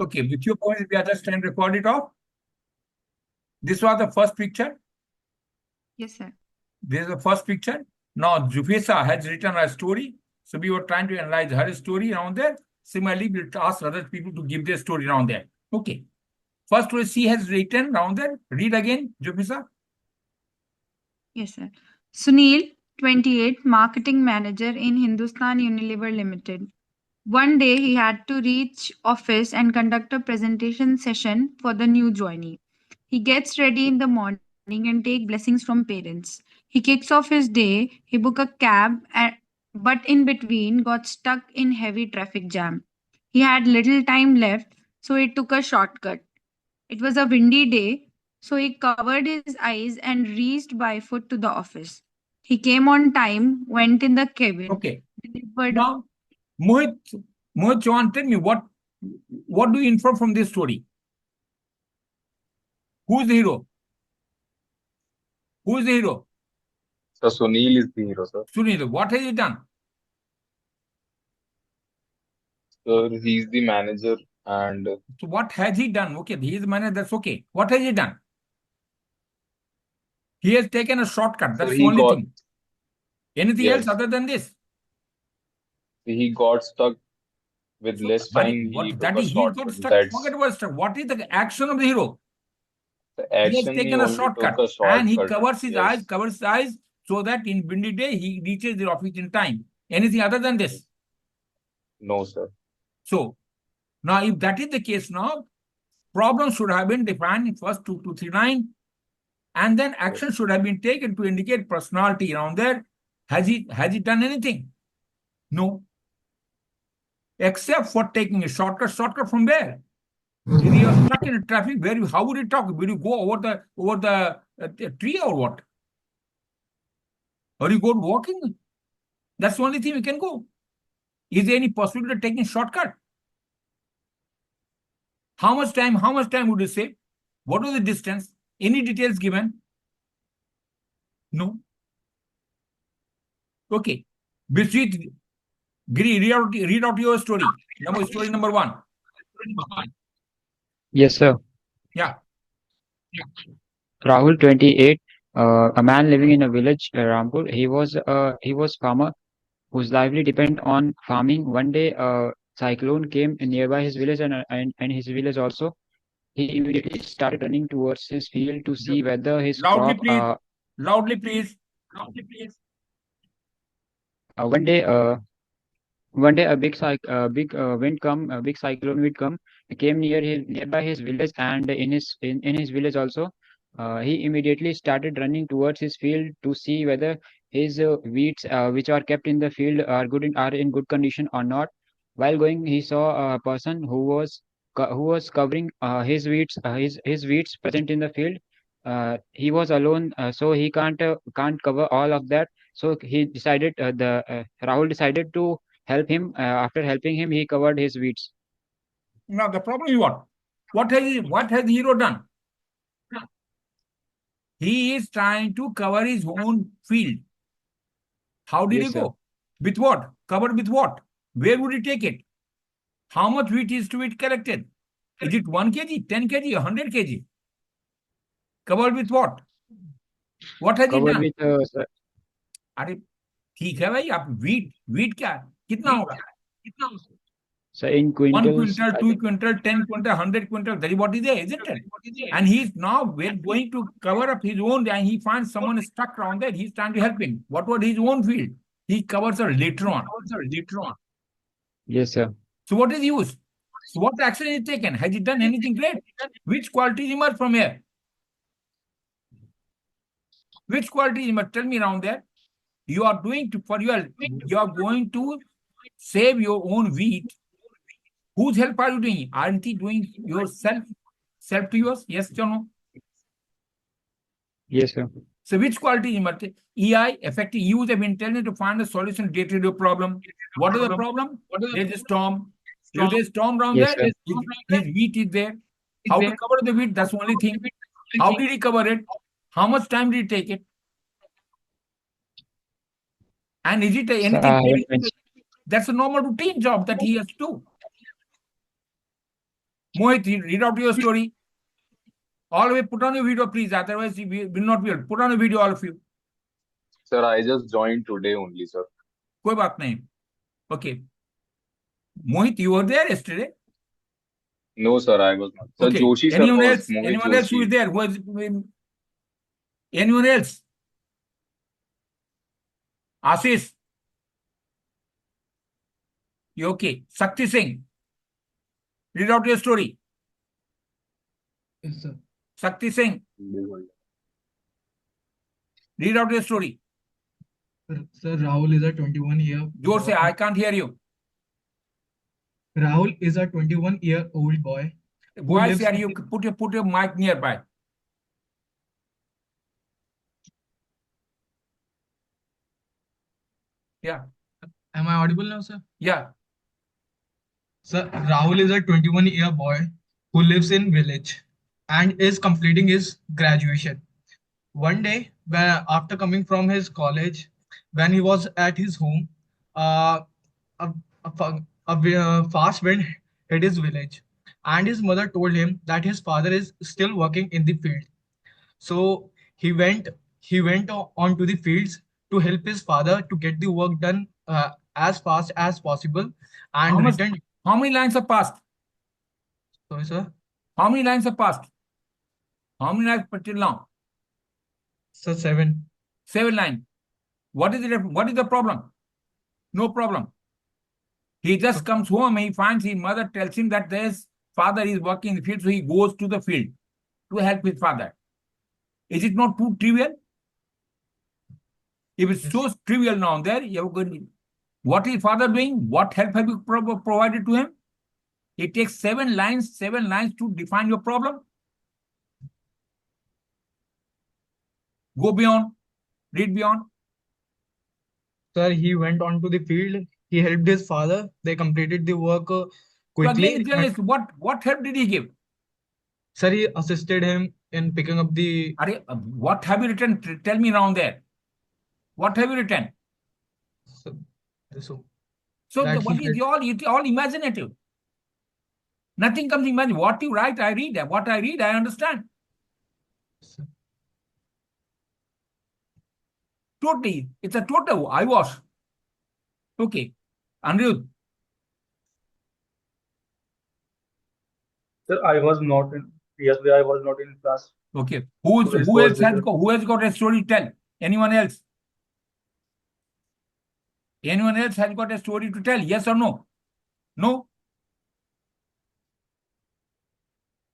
Okay, with your point, we understand, record it off. This was the first picture. Yes, sir. This is the first picture. Now, Jufesa has written a story. So we were trying to analyze her story around there. Similarly, we'll ask other people to give their story around there. Okay. First story she has written around there. Read again, Jufesa. Yes, sir. Sunil, 28, marketing manager in Hindustan Unilever Limited. One day he had to reach office and conduct a presentation session for the new joinee. He gets ready in the morning and take blessings from parents. He kicks off his day, he book a cab but in between got stuck in heavy traffic jam. He had little time left, so he took a shortcut. It was a windy day, so he covered his eyes and reached by foot to the office. He came on time, went in the cabin, Okay. delivered. Now, Mohit, Mohit Chauhan, tell me what do you infer from this story? Who's the hero? Who is the hero? So Sunil is the hero, sir. Sunil. What has he done? Sir, he's the manager and So what has he done? Okay, he is the manager, that's okay. What has he done? He has taken a shortcut. sir, That's the he only got thing. Anything else yes, other than this? he got stuck with So, less but time. He what took that a is, he got shortcut. stuck. Forget That's about stuck. What is the action of the hero? the He has action. He taken a only took shortcut a and he shortcut. Yes, covers his eyes so that in windy day he reaches the office in time. Anything other than this? no, sir. So now, if that is the case, now problem should have been defined in first 2239, and then Yes. action should have been taken to indicate personality around there. Has he done anything? No, except for taking a shortcut. Shortcut from where? If you are stuck in a traffic, how would you talk? Will you go over the tree or what? Or you go walking? That's the only thing we can go. Is there any possibility of taking a shortcut? How much time? How much time would you save? What was the distance? Any details given? No. Okay. Biswit, Giri, read out your story. Story number one. Yes, sir. Yeah. Rahul, 28, a man living in a village, Rampur. He was farmer whose lively depend on farming. One day, a cyclone came nearby his village and his village also. He immediately started running towards his field to see whether his Loudly, crop. please. Loudly, please. One day, a big cyclone would come, came nearby his village, and in his village also, he immediately started running towards his field to see whether his weeds, which are kept in the field, are in good condition or not. While going, he saw a person who was covering his weeds present in the field. He was alone, so he can't cover all of that. So he decided the Rahul decided to help him. After helping him, he covered his weeds. Now the problem is what? What has the hero done? He is trying to cover his own field. How did he Yes, sir. go? With what? Covered with what? Where would he take it? How much wheat is to be collected? Is it 1 kg, 10 kg, 100 kg? Covered with what? What has he Covered done? with sir, अरे ठीक है भाई, आप wheat क्या कितना होगा? sir, in 1 quintals, quintal, I 2 think. quintal, 10 quintal, 100 quintal. That is what is there, isn't it? And he's now going to cover up his own, and he finds someone stuck around there. He's trying to help him. What was his own field? He covers it later on. Yes, sir. So what is use? So what action is taken? Has he done anything great? Which qualities emerge from here? Which qualities emerge? Tell me around there. You are doing you are going to save your own wheat. Whose help are you doing? Aren't you doing yourself? Self to yours? Yes or no? Yes, sir. So which quality emerge? EI, effective use of intelligence to find a solution to day-to-day problem. What is the problem? There's a storm. If there's a storm around Yes, there, sir. his wheat is there. How to cover the wheat? That's the only thing. How did he cover it? How much time did he take it? And is it Sir, anything? I haven't mentioned. That's a normal routine job that he has to do. Mohit, read out your story. All the way, put on your video, please. Otherwise, we will not be able. Put on a video, all of you. Sir, I just joined today only, sir. कोई बात नहीं. Okay. Mohit, you were there yesterday. No, sir, I was not. Sir, Okay. Joshi sir Anyone was. else? Mohit Anyone else who is Joshi. there? Anyone else? Ashish. You okay? Sakti Singh. Read out your story. Yes, sir. Sakti Singh. Read out your story. Sir, Rahul is a 21-year. जोर से, I can't hear you. Rahul is a 21-year-old boy. Boys, lives here in you the- put your mic nearby. Yeah, Am I audible now, sir? yeah. Sir, Rahul is a 21-year boy who lives in village and is completing his graduation. One day, after coming from his college, when he was at his home, uh, a, a fast wind hit his village, and his mother told him that his father is still working in the field. So he went on to the fields to help his father to get the work done as fast as possible How and much? returned. How many lines have passed? Sorry, sir. How many lines have passed? How many lines till now? Sir, 7. 7 lines. What is it? What is the problem? No problem. He just comes home and he finds his mother tells him that his father is working in the field, so he goes to the field to help his father. Is it not too trivial? If it's so trivial now there, you have got, what is father doing? What help have you provided to him? It takes 7 lines to define your problem. Go beyond, read beyond. Sir, he went on to the field. He helped his father. They completed the work So quickly. again, journalist, what help did he give? Sir, he assisted him in picking up the. What have you written? Tell me around there. What have you written? So, so So that what he is all imaginative? Nothing comes imagine. What you write, I read. What I read, I understand. Sir, Totally. It's a total eyewash. Okay. Anirudh. Sir, I was not in. Yesterday, I was not in class. Okay. So it was Who has got a story to tell? Anyone else? Anyone else has got a story to tell? Yes or no? No?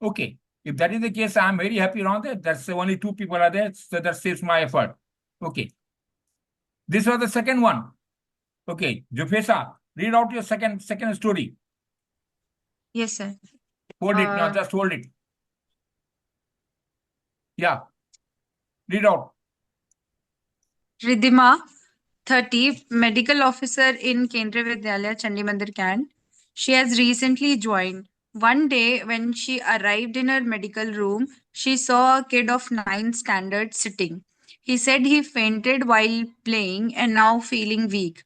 Okay. If that is the case, I'm very happy around that. That's only 2 people are there, so that saves my effort. Okay. This was the second one. Okay. Jufesa, read out your second story. Yes, sir. Hold it now, just hold it. Yeah. Read out. Ridhima, 30, medical officer in Kendriya Vidyalaya, Chandimandir, Can. She has recently joined. One day, when she arrived in her medical room, she saw a kid of 9th standard sitting. He said he fainted while playing and now feeling weak.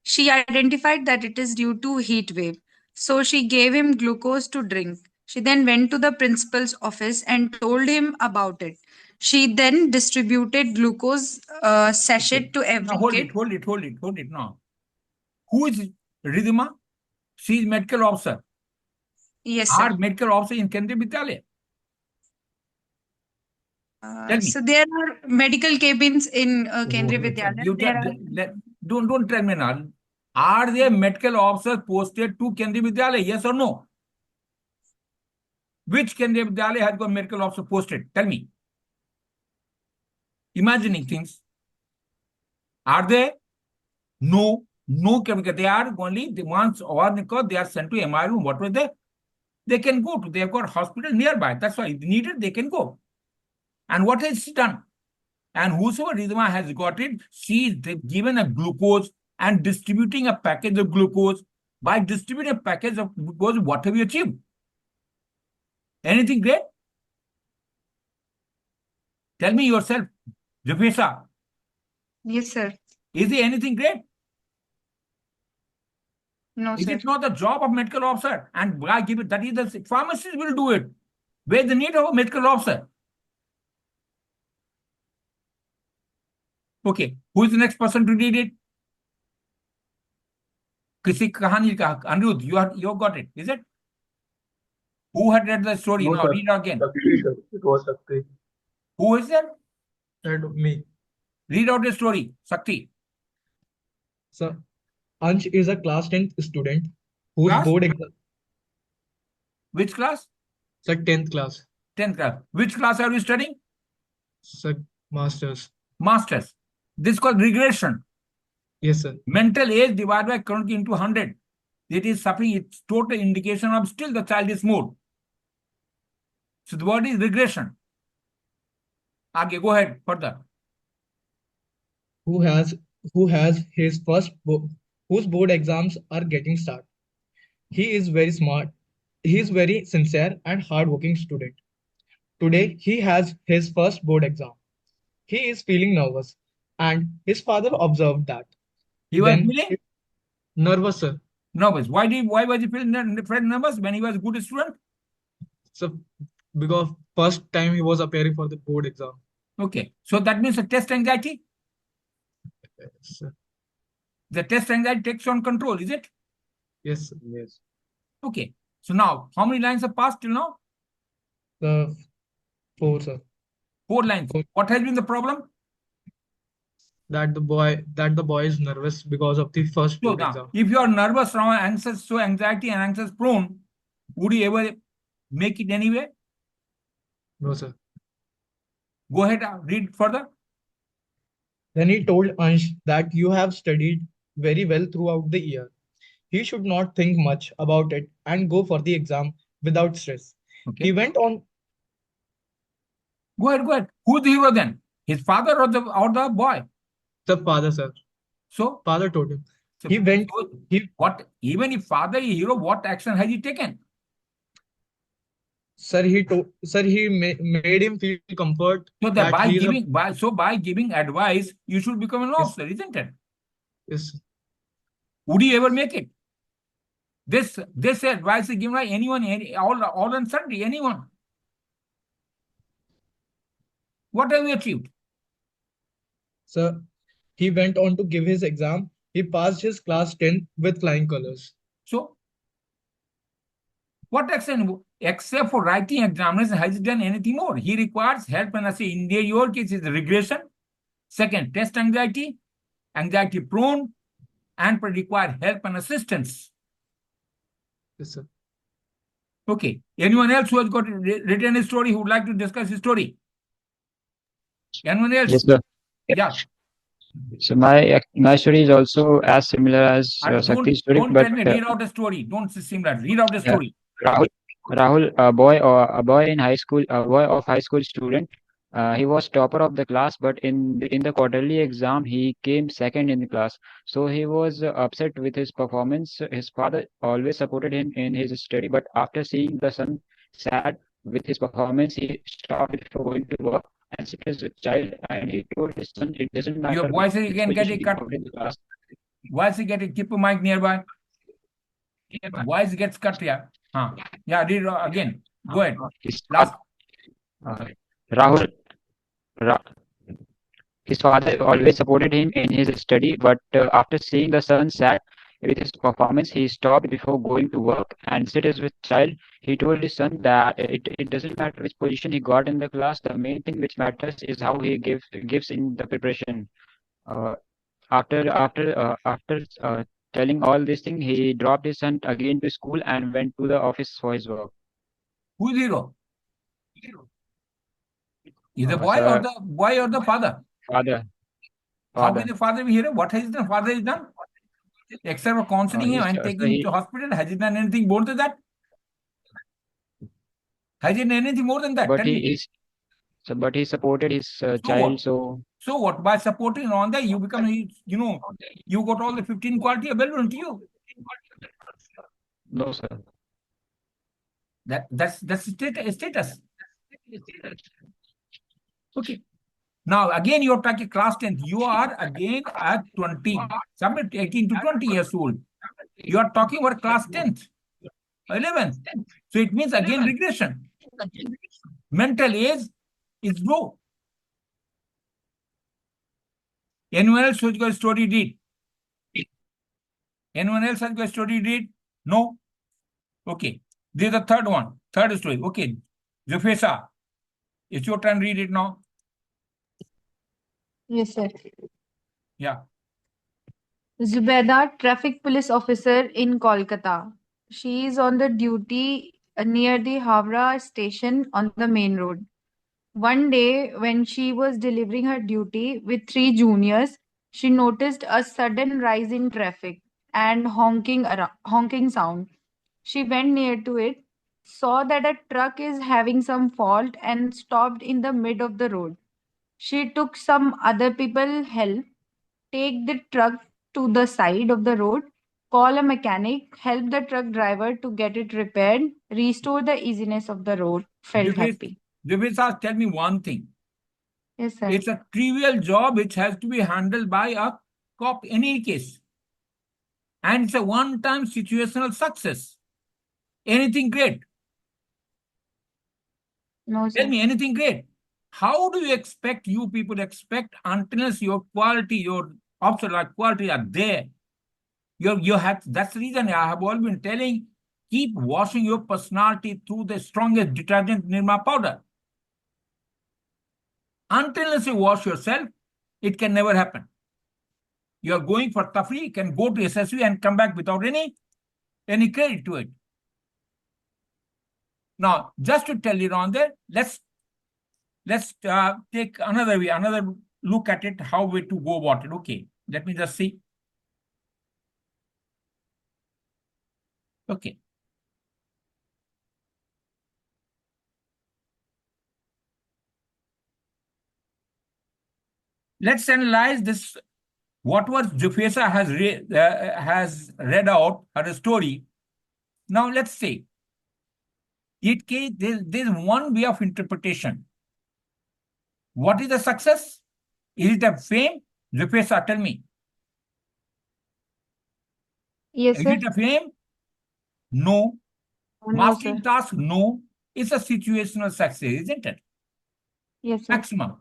She identified that it is due to heat wave. So she gave him glucose to drink. She then went to the principal's office and told him about it. She then distributed glucose sachet to every Now hold kid. it now. Who is Ridhima? She is medical officer. Yes, sir. Are medical officer in Kendriya Vidyalaya? Tell me. So there are medical cabins in Kendriya Vidyalaya. Don't tell me now. Are there medical officers posted to Kendriya Vidyalaya? Yes or no? Which Kendriya Vidyalaya has got medical officer posted? Tell me. Imagining things. Are they? No. They are only the ones or because they are sent to MI room. What was they can go to. They have got hospital nearby. That's why if needed, they can go. And what has she done? And whosoever Ridhima has got it, she is given a glucose and distributing a package of glucose. By distributing a package of glucose, what have you achieved? Anything great? Tell me yourself, Jafesa. Yes, sir. Is there anything great? No, Is sir. it not the job of medical officer? And why give it? That is the pharmacist will do it. Where is the need of a medical officer? Okay, who is the next person to read it? किसी कहानी का Anirudh, you got it, is it? Who had read the story? No, Now sir. read again. Shakti, sir. It was Shakti. Who is there? That me. Read out the story. Sakti. Sir, Ansh is a class 10th student whose Class? board exam. Which class? Sir, 10th class. 10th class. Which class are you studying? Sir, masters. Masters. This is called regression. Yes, sir. Mental age divided by current into 100. It is suffering. It's total indication of still the child is mood. So the word is regression. Okay, go ahead further. Who has his whose board exams are getting started. He is very smart. He is very sincere and hardworking student. Today he has his first board exam. He is feeling nervous, and his father observed that. He was Then feeling nervous, sir. nervous. Why was he feeling nervous when he was a good student? So because first time he was appearing for the board exam. Okay, so that means a test anxiety. Yes, sir. The test anxiety takes on control, is it? Yes, sir. Yes. Okay. So now, how many lines have passed till now? The 4, sir. 4 lines. Four. What has been the problem? That the boy is nervous because of the first So board now, exam. if you are nervous or anxious, so anxiety and anxious prone, would you ever make it anyway? No, sir. Go ahead, read further. Then he told Ansh that you have studied very well throughout the year. He should not think much about it and go for the exam without stress. Okay. He went on. Go ahead. Who's the hero then? His father or the boy? The father, sir. So Father told him. so- He went. so He what? Even if father is hero, what action has he taken? Sir, he made him feel comfort So that that he is a. by giving advice, you should become an Yes. officer, isn't it? Yes, Would you ever make it? This advice is given by anyone, all and sundry, anyone. What have you achieved? Sir, he went on to give his exam. He passed his class 10 with flying colors. So, what action, except for writing examination, has he done anything more? He requires help and assistance. In your case, is regression. Second, test anxiety prone, and require help and assistance. Yes, sir. Okay. Anyone else who has got written a story who would like to discuss his story? Anyone else? Yes, sir. Yeah. So my story is also as similar as Shakti's story, Don't but tell me, read out the story. Don't say similar. Read out the yeah. story. Rahul, a boy in high school, a boy of high school student. He was topper of the class, but in the quarterly exam, he came second in the class. So he was upset with his performance. His father always supported him in his study, but after seeing the son sad with his performance, he stopped before going to work and sit as a child. And he told his son, it doesn't matter. Your voice which again position getting he cut. got in the class. Voice is getting, keep a mic nearby. Voice gets cut here. Yeah, read again. Go ahead. Last. Rahul, his father always supported him in his study, but after seeing the son sad with his performance, he stopped before going to work and sit as with child. He told his son that it doesn't matter which position he got in the class. The main thing which matters is how he gives in the preparation. After telling all these things, he dropped his son again to school and went to the office for his work. Who is hero? Is the Sir, boy or the father? Father. How can the father be hero? What has the father done? Except for counseling him and taking him to hospital, has he done anything more than that? Has he done anything more than that? But he supported his child. So what? By supporting on that, you become, you got all the 15 quality available to you. No, sir. That's status. Okay. Now again, you're talking class 10th. You are again at 20, somewhere 18 to 20 years old. You are talking about class 10th, 11th. So it means again regression. Mental age is low. Anyone else who's got a story read? Anyone else has got a story read? No? Okay. This is the third one. Third story. Okay. Jufesa, it's your turn. Read it now. Yes, sir. Yeah. Zubeda, traffic police officer in Kolkata. She is on the duty near the Havra station on the main road. One day, when she was delivering her duty with three juniors, she noticed a sudden rise in traffic and honking sound. She went near to it, saw that a truck is having some fault, and stopped in the mid of the road. She took some other people help, take the truck to the side of the road, call a mechanic, help the truck driver to get it repaired, restore the easiness of the road. Felt happy. Jufesa, tell me one thing. Yes, sir. It's a trivial job which has to be handled by a cop in any case. And it's a one-time situational success. Anything great? No, Tell sir. me anything great. How do you people expect unless your quality, your observer quality are there? That's the reason I have always been telling, keep washing your personality through the strongest detergent, Nirma powder. Unless you wash yourself, it can never happen. You are going for tafri, you can go to SSV and come back without any credit to it. Now, just to tell you on there, let's take another look at it, how we to go about it. Okay, let me just see. Okay. Let's analyze this. What was Jufesa has read out her story. Now let's say there's one way of interpretation. What is the success? Is it a fame? Jufesa, tell me. Yes, Is sir. it a fame? No. No, Mastering sir. task? No. It's a situational success, isn't it? Yes, sir. Maximum.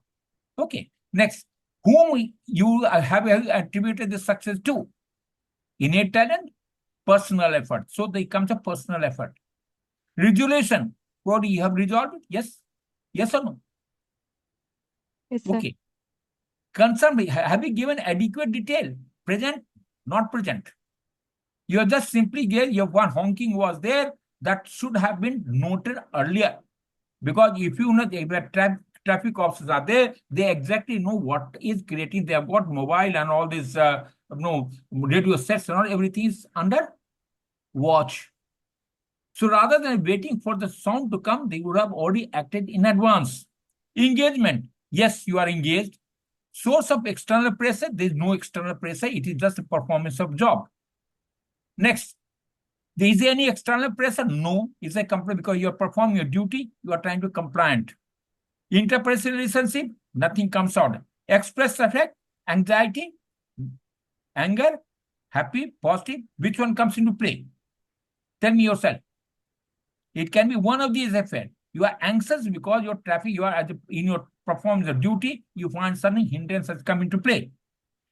Okay. Next, whom you have attributed the success to? Innate talent, personal effort. So there comes a personal effort. Resolution. What you have resolved it? Yes. Yes or no? Yes, sir. Okay. Concern. Have you given adequate detail? Present, not present. You are just simply there. Your one honking was there. That should have been noted earlier. Because if you know the traffic officers are there, they exactly know what is creating. They have got mobile and all this radio sets and all, everything is under watch. So rather than waiting for the sound to come, they would have already acted in advance. Engagement. Yes, you are engaged. Source of external pressure, there is no external pressure. It is just a performance of job. Next, is there any external pressure? No. It's a complaint because you are performing your duty. You are trying to compliant. Interpersonal relationship, nothing comes out. Express affect, anxiety, anger, happy, positive. Which one comes into play? Tell me yourself. It can be one of these effects. You are anxious because your traffic, you are in your performance of duty, you find something hindrances come into play.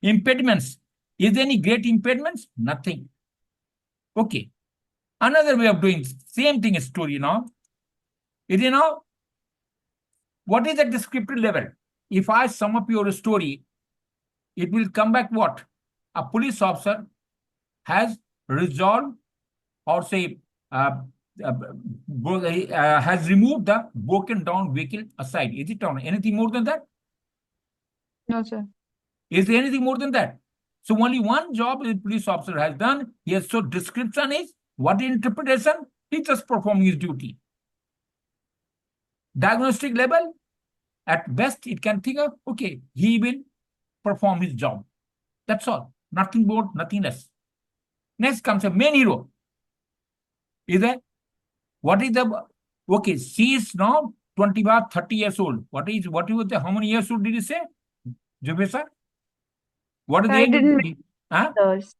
Impediments. Is there any great impediments? Nothing. Okay. Another way of doing same thing is story now. Is it now? What is the descriptive level? If I sum up your story, it will come back what? A police officer has resolved or say has removed the broken down vehicle aside. Is it on anything more than that? No, sir. Is there anything more than that? So only one job the police officer has done. Yes, so description is what interpretation? He's just performing his duty. Diagnostic level, at best it can think of, okay, he will perform his job. That's all. Nothing more, nothing less. Next comes a main hero. Is that what is the okay? She is now 30 years old. What was the how many years old did you say? Jubesa? What is the I age? didn't make Huh? others.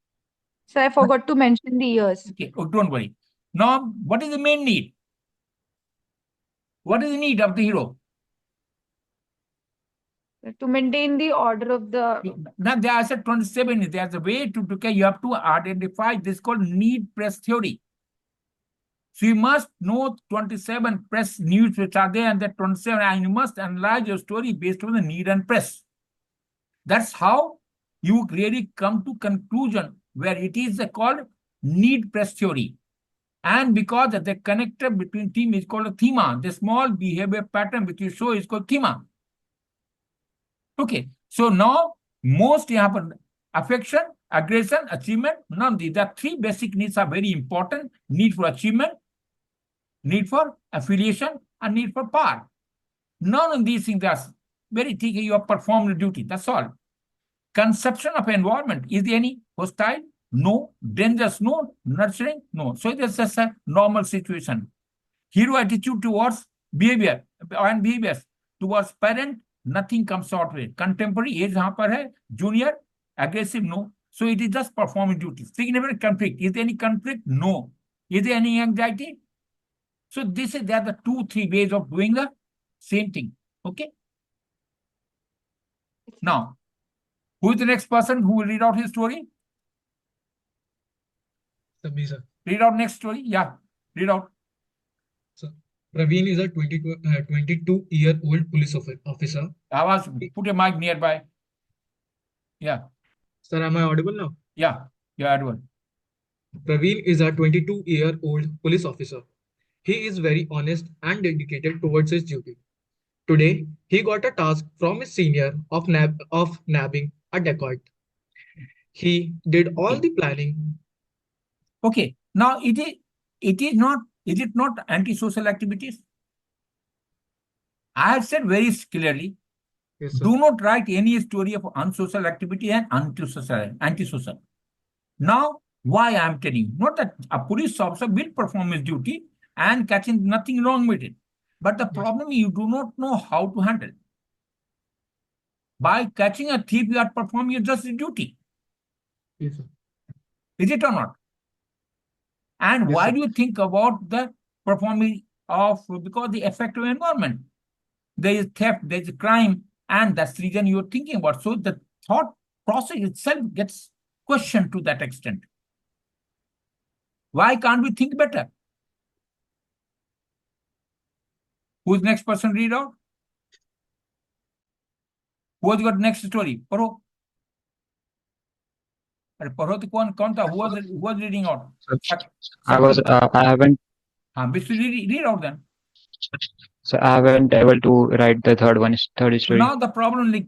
So I forgot to mention the years. Okay, oh, don't worry. Now, what is the main need? What is the need of the hero? To maintain the order of the. Now, there are 27. There's a way to okay, you have to identify this called need press theory. So you must know 27 press needs which are there, and that 27, and you must analyze your story based on the need and press. That's how you really come to conclusion where it is called need press theory. And because the connector between theme is called a thema, the small behavior pattern which you show is called thema. Okay, so now most happen affection, aggression, achievement. None of these. The three basic needs are very important: need for achievement, need for affiliation, and need for power. None of these things are very thick. You have performed the duty. That's all. Conception of environment. Is there any hostile? No. Dangerous? No. Nurturing? No. So it is just a normal situation. Hero attitude towards behavior and behaviors. Towards parent, nothing comes out of it. Contemporary, age यहाँ पर है. Junior, aggressive? No. So it is just performing duty. Significant conflict. Is there any conflict? No. Is there any anxiety? So there are the 2-3 ways of doing the same thing. Okay. Now, who is the next person who will read out his story? Sabhi, sir. Read out next story. Yeah, read out. So, Praveen is a 22-year-old police officer. Put a mic nearby. Yeah. Sir, am I audible now? Yeah, you're audible. Praveen is a 22-year-old police officer. He is very honest and dedicated towards his duty. Today, he got a task from his senior of nabbing a dacoit. He did all the planning. Okay. Now is it not antisocial activities? I have said very clearly, Yes, sir. do not write any story of unsocial activity and antisocial. Now, why I am telling you? Not that a police officer will perform his duty and catching nothing wrong with it. But the problem is you do not know how to handle. By catching a thief, you are performing your just duty. Yes, sir. Is it or not? And Yes, why sir. do you think about the performing of, because the effect of environment? There is theft, there is crime, and that's the reason you're thinking about. So the thought process itself gets questioned to that extent. Why can't we think better? Who's next person read out? Who has got next story? Paro. Paro to कौन था? Who was reading out? I haven't. Read out then. So I haven't able to write the third story. Now the problem, like,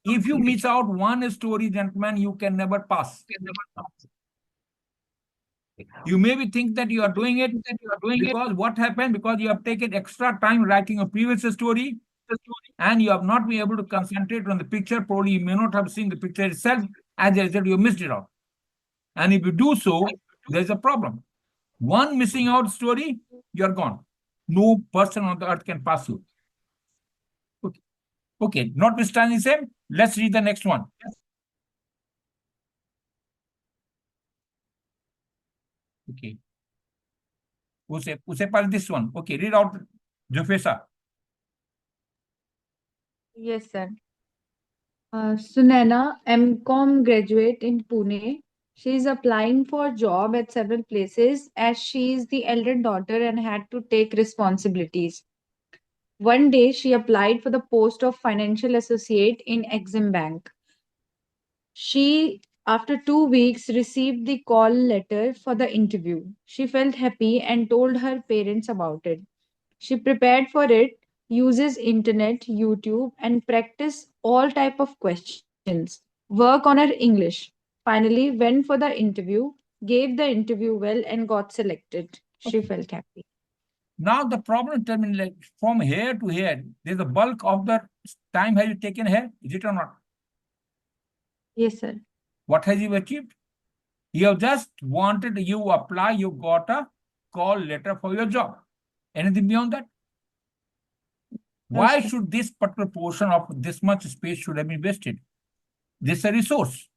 if you miss out one story, gentlemen, you can never pass. You maybe think that you are doing it because what happened? Because you have taken extra time writing a previous story and you have not been able to concentrate on the picture. Probably you may not have seen the picture itself. As a result, you missed it out. And if you do so, there's a problem. One missing out story, you're gone. No person on the earth can pass you. Okay, notwithstanding same, let's read the next one. Okay. Use this one. Okay, read out Jofesa. Yes, sir. Sunena, MCom graduate in Pune. She is applying for job at several places as she is the elder daughter and had to take responsibilities. One day, she applied for the post of financial associate in Exim Bank. She, after 2 weeks, received the call letter for the interview. She felt happy and told her parents about it. She prepared for it, uses internet, YouTube, and practice all type of questions. Work on her English. Finally, went for the interview, gave the interview well, and got selected. She felt happy. Now the problem terminal, like, from here to here, there's a bulk of the time have you taken here? Is it or not? Yes, sir. What has you achieved? You have just wanted, you apply, you got a call letter for your job. Anything beyond that? Why should this particular portion of this much space should have been wasted? This is a resource.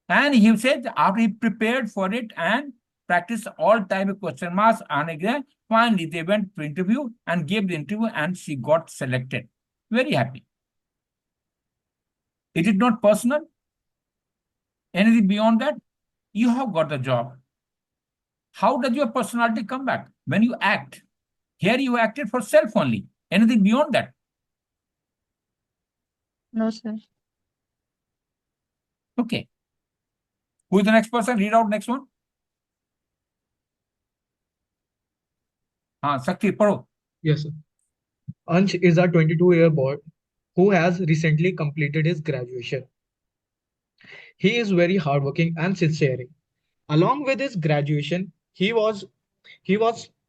And he said after he prepared for it and practiced all type of question marks on exam, finally they went to interview and gave the interview and she got selected. Very happy. Is it not personal? Anything beyond that? You have got the job. How does your personality come back? When you act. Here you acted for self only. Anything beyond that? No, sir. Okay. Who is the next person? Read out next one. Sakti, paro. Yes, sir. Ansh is a 22-year boy who has recently completed his graduation. He is very hardworking and sincere. Along with his graduation, he was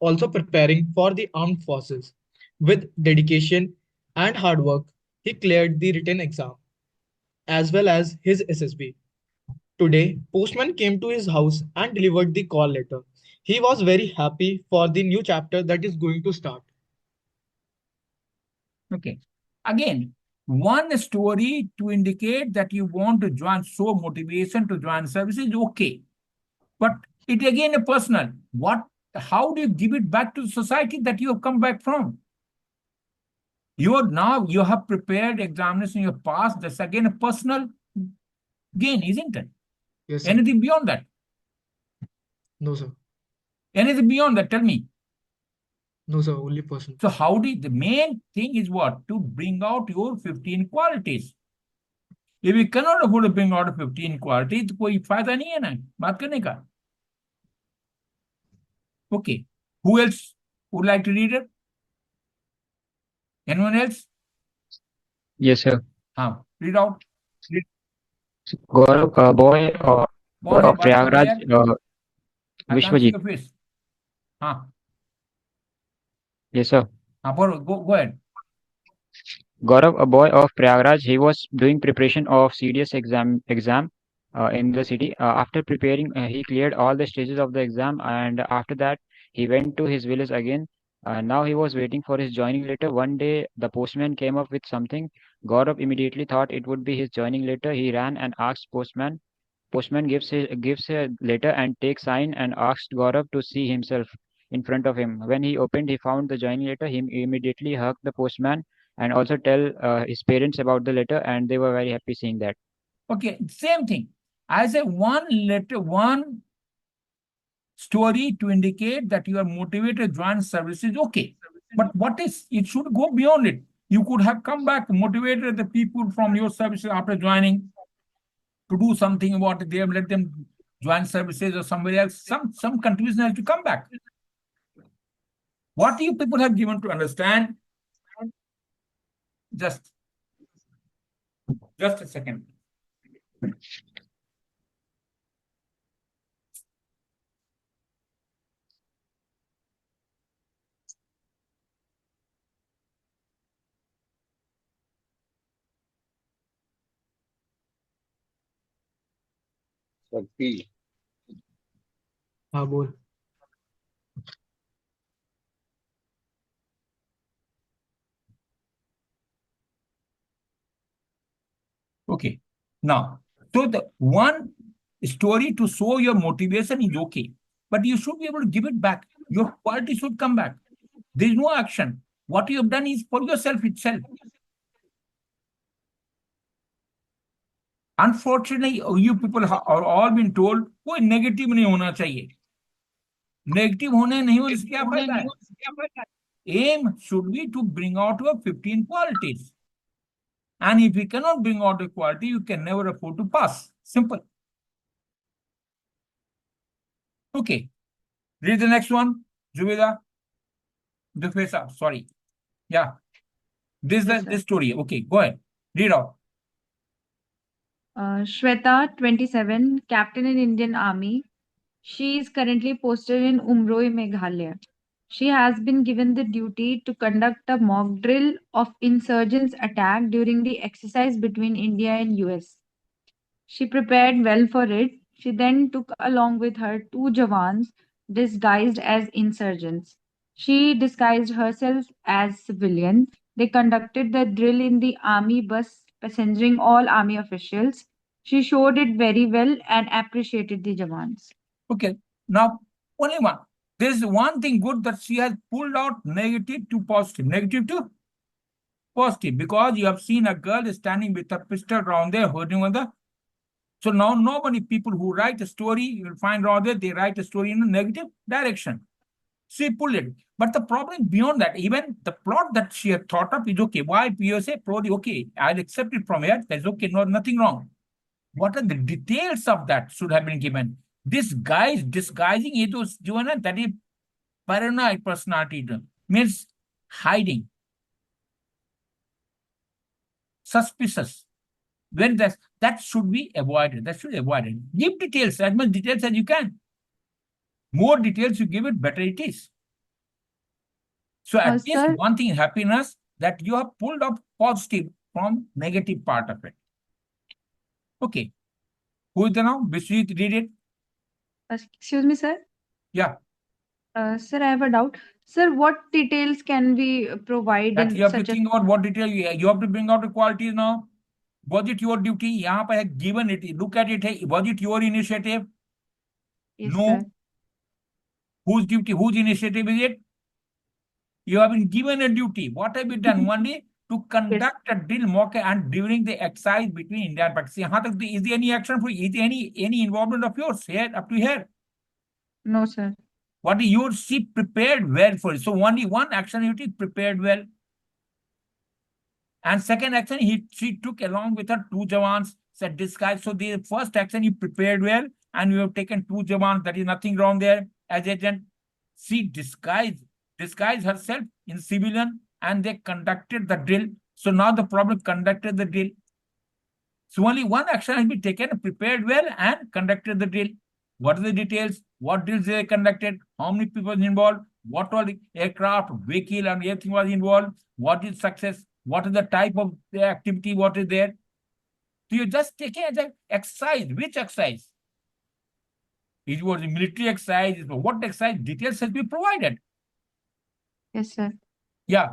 also preparing for the armed forces. With dedication and hard work, he cleared the written exam as well as his SSB. Today, postman came to his house and delivered the call letter. He was very happy for the new chapter that is going to start. Okay. Again, one story to indicate that you want to join, show motivation to join service is okay. But it again a personal. How do you give it back to the society that you have come back from? You have prepared examination, you have passed. That's again a personal gain, isn't it? Yes, sir. Anything beyond that? No, sir. Anything beyond that? Tell me. No, sir. Only personal. So the main thing is what? To bring out your 15 qualities. If you cannot afford to bring out 15 qualities, तो कोई फायदा नहीं है ना बात करने का. Okay. Who else would like to read it? Anyone else? Yes, sir. Read out. Gaurav, boy कौन है of बात करो Prayagraj, यार? I can't see Vishwajit. your face. Yes, sir. Go ahead. Gaurav, a boy of Prayagraj, he was doing preparation of CDS exam in the city. After preparing, he cleared all the stages of the exam, and after that, he went to his village again. Now he was waiting for his joining letter. One day, the postman came up with something. Gaurav immediately thought it would be his joining letter. He ran and asked postman. Postman gives a letter and takes sign and asked Gaurav to see himself in front of him. When he opened, he found the joining letter. He immediately hugged the postman and also tell his parents about the letter, and they were very happy seeing that. Okay, same thing. I say one story to indicate that you are motivated to join services, okay. But it should go beyond it. You could have come back, motivated the people from your services after joining to do something about it. They have let them join services or somewhere else. Some contribution has to come back. What you people have given to understand? Just a second. Sakti, हाँ बोल. Okay. Now, so the one story to show your motivation is okay, but you should be able to give it back. Your quality should come back. There is no action. What you have done is for yourself itself. Unfortunately, you people are all been told कोई negative नहीं होना चाहिए. Negative होने नहीं हो इससे क्या फायदा है? Aim should be to bring out your 15 qualities. And if you cannot bring out the quality, you can never afford to pass. Simple. Okay. Read the next one. Juveda. Dufesa. Sorry. Yeah. This Yes, is sir. this story. Okay, go ahead. Read out. Shweta, 27, captain in Indian Army. She is currently posted in Umroi, Meghalaya. She has been given the duty to conduct a mock drill of insurgents' attack during the exercise between India and US. She prepared well for it. She then took along with her two Jawans disguised as insurgents. She disguised herself as civilian. They conducted the drill in the army bus, passengering all army officials. She showed it very well and appreciated the Jawans. Okay. Now, only one. There is one thing good that she has pulled out negative to positive. Negative to positive. Because you have seen a girl standing with a pistol around there holding on the. So now nobody people who write a story, you will find around there, they write a story in a negative direction. She pulled it. But the problem beyond that, even the plot that she had thought up is okay. Why PSA? Probably okay. I'll accept it from here. That's okay. No, nothing wrong. What are the details of that should have been given? This guy is disguising it was given that is paranoid personality means hiding, suspicious. When that should be avoided. That should be avoided. Give details, as much details as you can. More details you give it, better it is. So at least Sir, one thing is happiness that you have pulled up positive from negative part of it. Okay. Who is there now? Vishwit, read it. excuse me, sir. Yeah. Sir, I have a doubt. Sir, what details can we provide That you in have to such a think about what detail you have to bring out the qualities now. Was it your duty? यहाँ पर है given it. Look at it. Was it your initiative? yes, No. sir. Whose duty? Whose initiative is it? You have been given a duty. What have you done? Only to conduct a drill mock and during the exercise between India and Pakistan. यहाँ तक is there any action for? Is there any involvement of yours here up to here? No, sir. What you she prepared well for it. So only one action duty prepared well. And second action, she took along with her two Jawans, said disguise. So the first action you prepared well, and you have taken two Jawans. That is nothing wrong there. As agent, she disguised herself in civilian, and they conducted the drill. So now the problem conducted the drill. So only one action has been taken, prepared well, and conducted the drill. What are the details? What drills they conducted? How many people involved? What all the aircraft, vehicle, and everything was involved? What is success? What is the type of the activity? What is there? So you just take it as an exercise. Which exercise? It was a military exercise. What exercise? Details has been provided. Yes, sir. Yeah.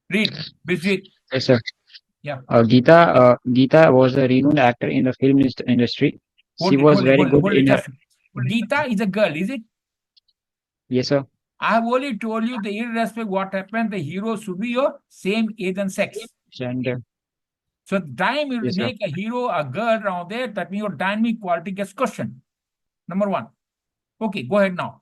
Read. Vishwit. Yes, sir. Yeah. Geeta was a renowned actor in the film industry. She was very good in her. Geeta is a girl, is it? Yes, sir. I have only told you the irrespective what happened, the hero should be your same age and sex. And So the time you yes, sir. make a hero a girl around there, that means your dynamic quality gets questioned. Number one. Okay, go ahead now.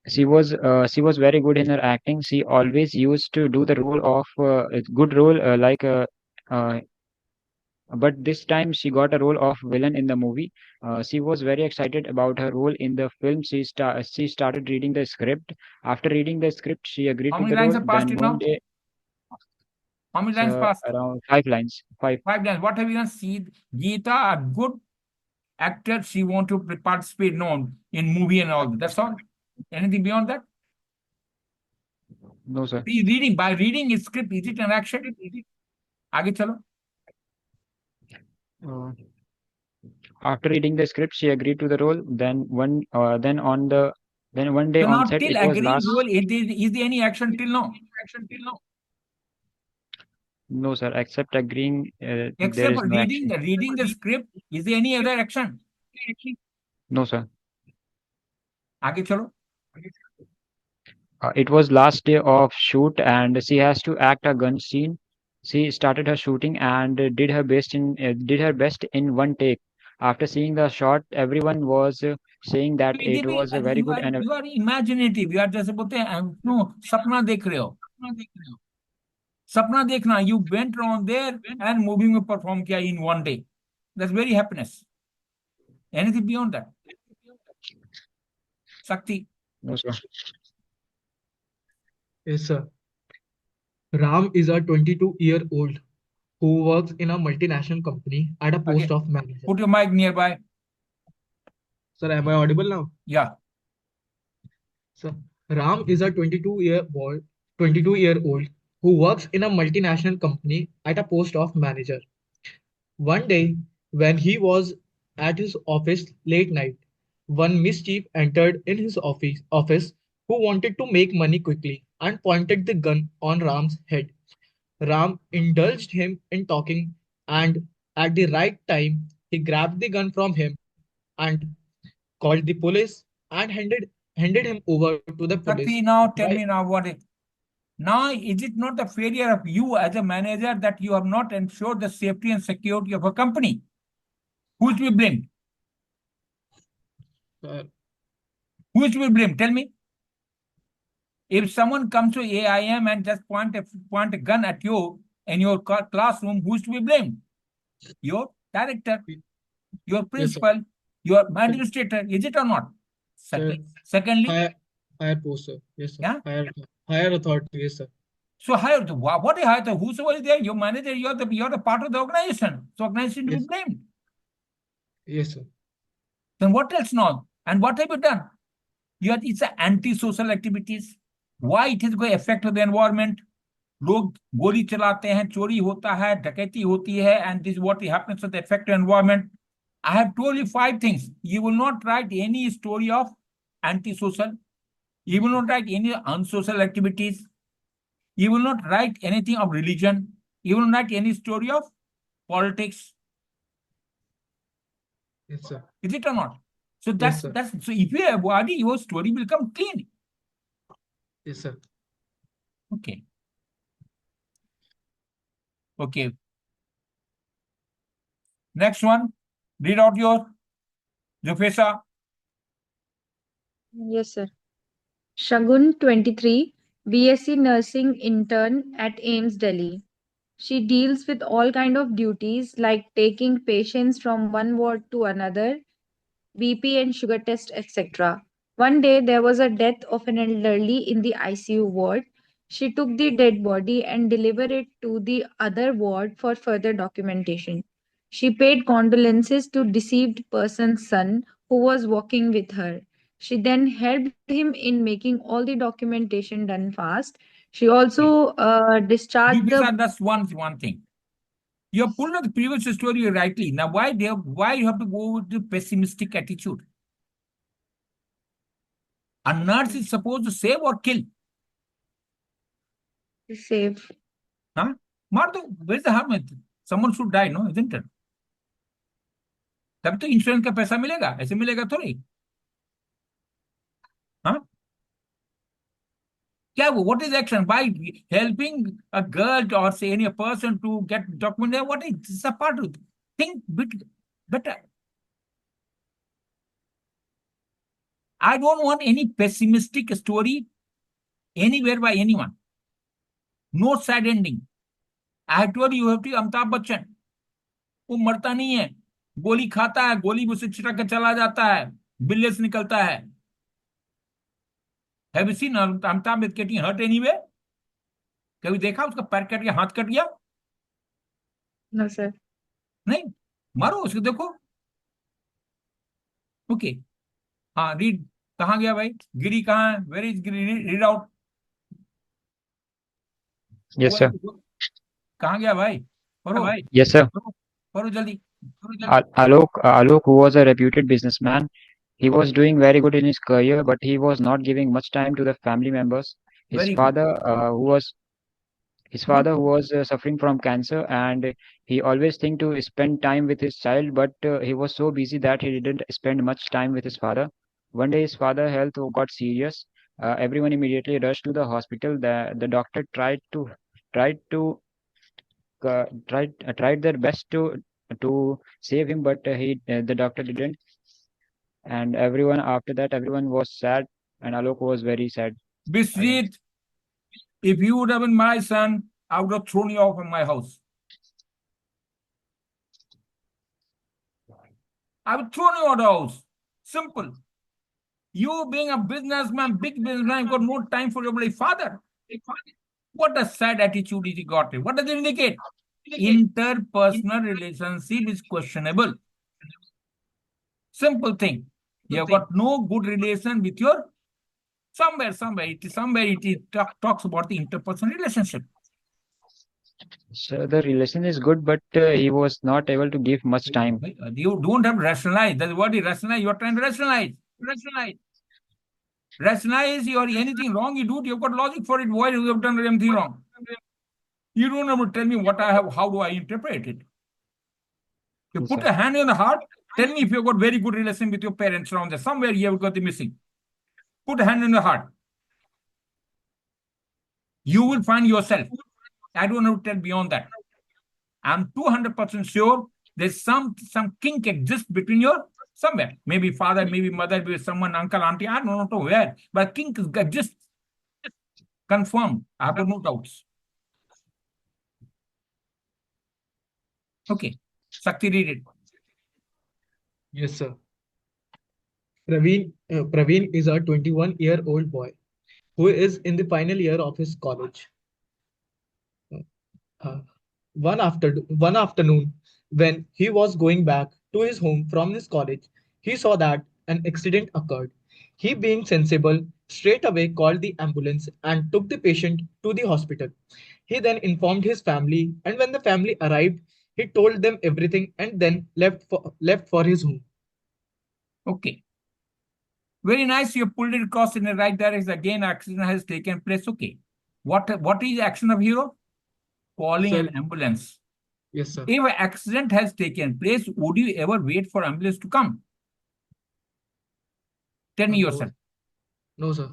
She was very good in her acting. She always used to do the role of a good role but this time she got a role of villain in the movie. She was very excited about her role in the film. She started reading the script. After reading the script, she agreed How to many the lines role. have passed Then it one now? day, How many lines passed? around 5 lines. Five. 5 lines. What have you done? See, Geeta, a good actor, she want to participate in movie and all. That's all. Anything beyond that? No, sir. By reading a script, is it an action? आगे चलो. After reading the script, she agreed to the role. Then one day So on now set, till it was agreeing last. role, is there any action till now? No, sir. Except agreeing, there Except is for no action. reading the script, is there any other action? No, sir. आगे चलो. It was last day of shoot, and she has to act a gun scene. She started her shooting and did her best in one take. After seeing the shot, everyone was saying that it was a very good and You are imaginative. You are जैसे बोलते हैं no सपना देख रहे हो. सपना देखना. You went around there and moving में perform किया in one day. That's very happiness. Anything beyond that? Sakti. no, sir. Yes, sir. Ram is a 22-year-old who works in a multinational company at a post Okay. of manager. Put your mic nearby. Sir, am I audible now? Yeah. Sir, Ram is a 22-year-old who works in a multinational company at a post of manager. One day, when he was at his office late night, one mischief entered in his office who wanted to make money quickly and pointed the gun on Ram's head. Ram indulged him in talking, and at the right time, he grabbed the gun from him and called the police and handed him over to the police. Sakti, now tell Why? me now what is. Now, is it not the failure of you as a manager that you have not ensured the safety and security of a company? Who is to be blamed? Uh, Who is to be blamed? Tell me. If someone comes to AIM and just point a gun at you in your classroom, who is to be blamed? Your director, your yes, sir. principal, your administrator. Is it or not? Sir, Secondly, higher post, sir. Yes, sir. yeah. Higher authority, yes, sir. So higher, what is higher? Whosoever is there, your manager, you're the part of the organization. So organization to be Yes, blamed. yes, sir. Then what else now? And what have you done? It's anti-social activities. Why it is going to affect the environment? लोग गोली चलाते हैं, चोरी होता है, डकैती होती है, and this is what happens to the affect the environment. I have told you 5 things. You will not write any story of anti-social. You will not write any unsocial activities. You will not write anything of religion. You will not write any story of politics. Yes, sir. Is it or not? So Yes, sir. so if you have body, your story will come clean. Yes, sir. Okay. Okay. Next one. Read out your Jufesa. Yes, sir. Shagun, 23, BSc nursing intern at AIMS Delhi. She deals with all kind of duties like taking patients from one ward to another, BP and sugar test, etc. One day there was a death of an elderly in the ICU ward. She took the dead body and delivered it to the other ward for further documentation. She paid condolences to deceived person's son who was walking with her. She then helped him in making all the documentation done fast. She also discharged the. Jufesa, that's one thing. You have pulled out the previous story rightly. Now, why you have to go with the pessimistic attitude? A nurse is supposed to save or kill. Save. Huh? Mardo, where's the harm? Someone should die, no? Isn't it? तब तो insurance का पैसा मिलेगा, ऐसे मिलेगा थोड़ी. हाँ? क्या वो? What is action? By helping a girl or say any person to get document, what is this? A part of think bit better. I don't want any pessimistic story anywhere by anyone. No sad ending. I told you have to Amitabh Bachchan. वो मरता नहीं है, गोली खाता है, गोली उसे छिटक के चला जाता है, बिल्ले से निकलता है. Have you seen Amitabh is getting hurt anyway? कभी देखा उसका पैर कट गया, हाथ कट गया? No, sir. नहीं, मारो उसको, देखो. ओके. हाँ, रीड. कहाँ गया भाई? गिरी कहाँ है? Where is Giri? Read out. Yes, sir. कहाँ गया भाई? पढ़ो. Yes, sir. पढ़ो जल्दी. Alok, who was a reputed businessman, he was doing very good in his career, but he was not giving much time to the family members. His Very good. father, who was suffering from cancer, and he always think to spend time with his child, but he was so busy that he didn't spend much time with his father. One day his father health got serious. Everyone immediately rushed to the hospital. The doctor tried to tried their best to save him, but the doctor didn't. And everyone was sad, and Alok was very sad. Bisrit, if you would have been my son, I would have thrown you off of my house. I would thrown you out of the house. Simple. You being a businessman, big businessman, got no time for your bloody father. What a sad attitude he got. What does it indicate? Interpersonal relationship is questionable. Simple thing. You have got no good relation with your somewhere it talks about the interpersonal relationship. So the relation is good, but he was not able to give much time. You don't have to rationalize. That's what is rationalize. You are trying to rationalize. Rationalize or anything wrong you do, you've got logic for it. Why you have done anything wrong? You don't have to tell me what I have, how do I interpret it. You Yes, put sir. a hand on the heart, tell me if you've got very good relation with your parents around there. Somewhere you have got the missing. Put a hand on the heart. You will find yourself. I don't have to tell beyond that. I'm 200% sure there's some kink exists between your somewhere. Maybe father, maybe mother, maybe someone, uncle, auntie, I don't know where. But kink exists. Confirmed. I have got no doubts. Okay. Sakti, read it. Yes, sir. Praveen is a 21-year-old boy who is in the final year of his college. Uh, one afternoon, when he was going back to his home from his college, he saw that an accident occurred. He, being sensible, straight away called the ambulance and took the patient to the hospital. He then informed his family, and when the family arrived, he told them everything and then left for his home. Okay. Very nice. You pulled it across in the right direction. Again, accident has taken place. Okay. What is the action of hero? Calling Sir, an ambulance. yes, sir. If an accident has taken place, would you ever wait for ambulance to come? Tell me No, yourself. no, sir.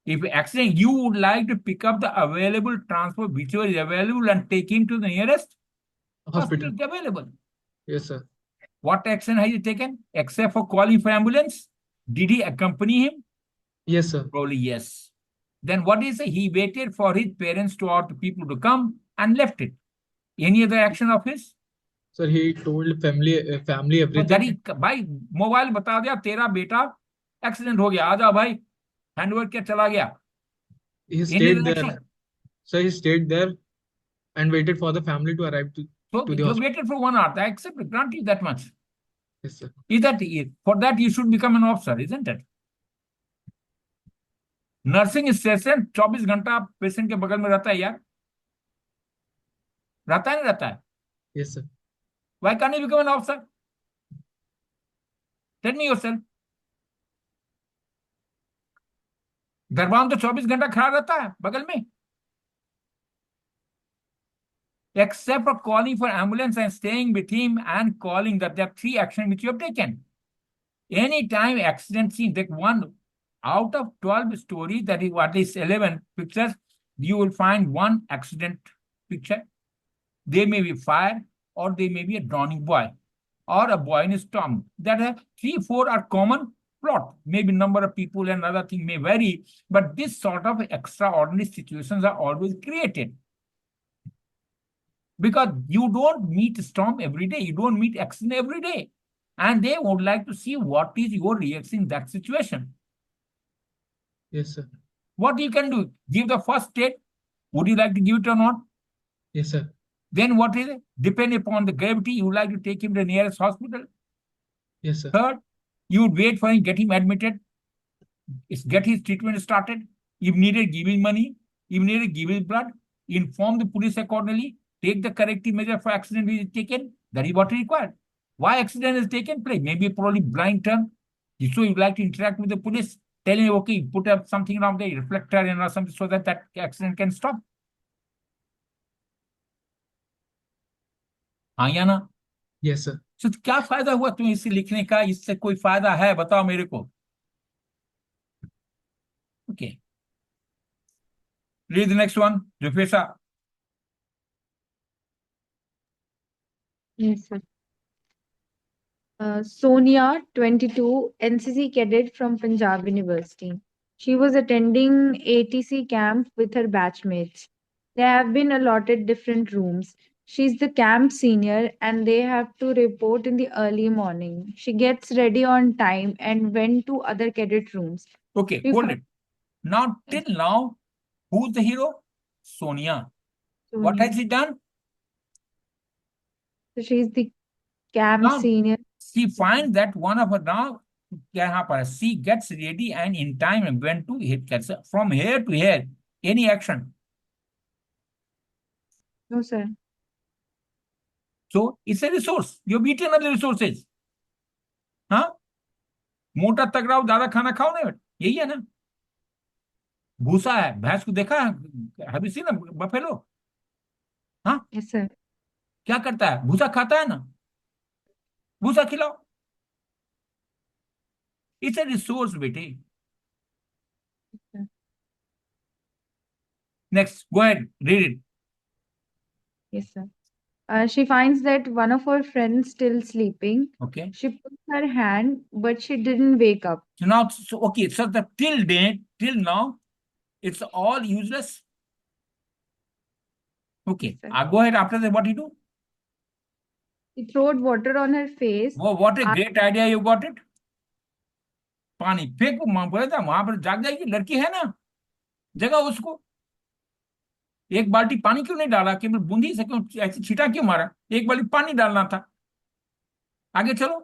If accident, you would like to pick up the available transport, whichever is available, and take him to the nearest hospital Hospital. available. Yes, sir. What action has he taken? Except for calling for ambulance? Did he accompany him? Yes, sir. Probably yes. Then what is it? He waited for his parents to or the people to come and left it. Any other action of his? Sir, he told family So that he, everything. भाई mobile बता दिया तेरा बेटा accident हो गया आजा भाई handover किया चला गया. He Any stayed other action? there. So he stayed there and waited for the family to arrive So to the you hospital. waited for 1 hour. I accept it, grant you that much. Yes, sir. Is that for that you should become an officer, isn't it? Nursing station 24 घंटा patient के बगल में रहता है यार. रहता है नहीं रहता है? Yes, sir. Why can't you become an officer? Tell me yourself. दरबान तो 24 घंटा खड़ा रहता है बगल में. Except for calling for ambulance and staying with him and calling that there are 3 actions which you have taken. Anytime accident scene, that one out of 12 stories, that is at least 11 pictures, you will find one accident picture. They may be fire, or they may be a drowning boy, or a boy in a storm. That 3, 4 are common plot. Maybe number of people and other thing may vary, but this sort of extraordinary situations are always created. Because you don't meet storm every day, you don't meet accident every day. And they would like to see what is your reaction in that situation. Yes, sir. What you can do? Give the first state. Would you like to give it or not? Yes, sir. Then what is it? Depend upon the gravity, you would like to take him to the nearest hospital. Yes, sir. Third, you would wait for him, get him admitted, get his treatment started. If needed, give him money. If needed, give his blood. Inform the police accordingly. Take the corrective measure for accident which is taken. That is what is required. Why accident is taken place? Maybe probably blind turn. So you like to interact with the police, tell him, okay, put up something around the reflector and or something so that that accident can stop. हाँ या ना? Yes, sir. So क्या फायदा हुआ तुम्हें इसे लिखने का? इससे कोई फायदा है? बताओ मेरे को. Okay. Read the next one, Jufesa. Yes, sir. Sonia, 22, NCC cadet from Punjab University. She was attending ATC camp with her batchmates. They have been allotted different rooms. She's the camp senior and they have to report in the early morning. She gets ready on time and went to other cadet rooms. Okay, We hold fi- it. Now, till now, who's the hero? Sonia. What Sonia. has he done? So she's the camp Now, senior. she finds that one of her now, she gets ready and in time and went to hit cancer. From here to here, any action. No, sir. So it's a resource. You've eaten other resources. हाँ? मोटा तगड़ा हो, ज्यादा खाना खाओ ना, यही है ना. भूसा है, भैंस को देखा है, have you seen a buffalo? हाँ, Yes, sir. क्या करता है? भूसा खाता है ना, भूसा खिलाओ। इट्स ए रिसोर्स बेटे। Sir. Next, go ahead, read it. Yes, sir. She finds that one of her friends still sleeping. Okay. She puts her hand, but she didn't wake up. So now, okay, so the till date, till now, it's all useless. Okay, Yes, sir. go ahead. After that, what you do? He throwed water on her face. What a great idea you got it. पानी फेंको, बोला था वहां पर जाग जाएगी, लड़की है ना, जगह उसको। एक बाल्टी पानी क्यों नहीं डाला, केवल बूंदी से क्यों ऐसे छीटा क्यों मारा? एक बाल्टी पानी डालना था। आगे चलो।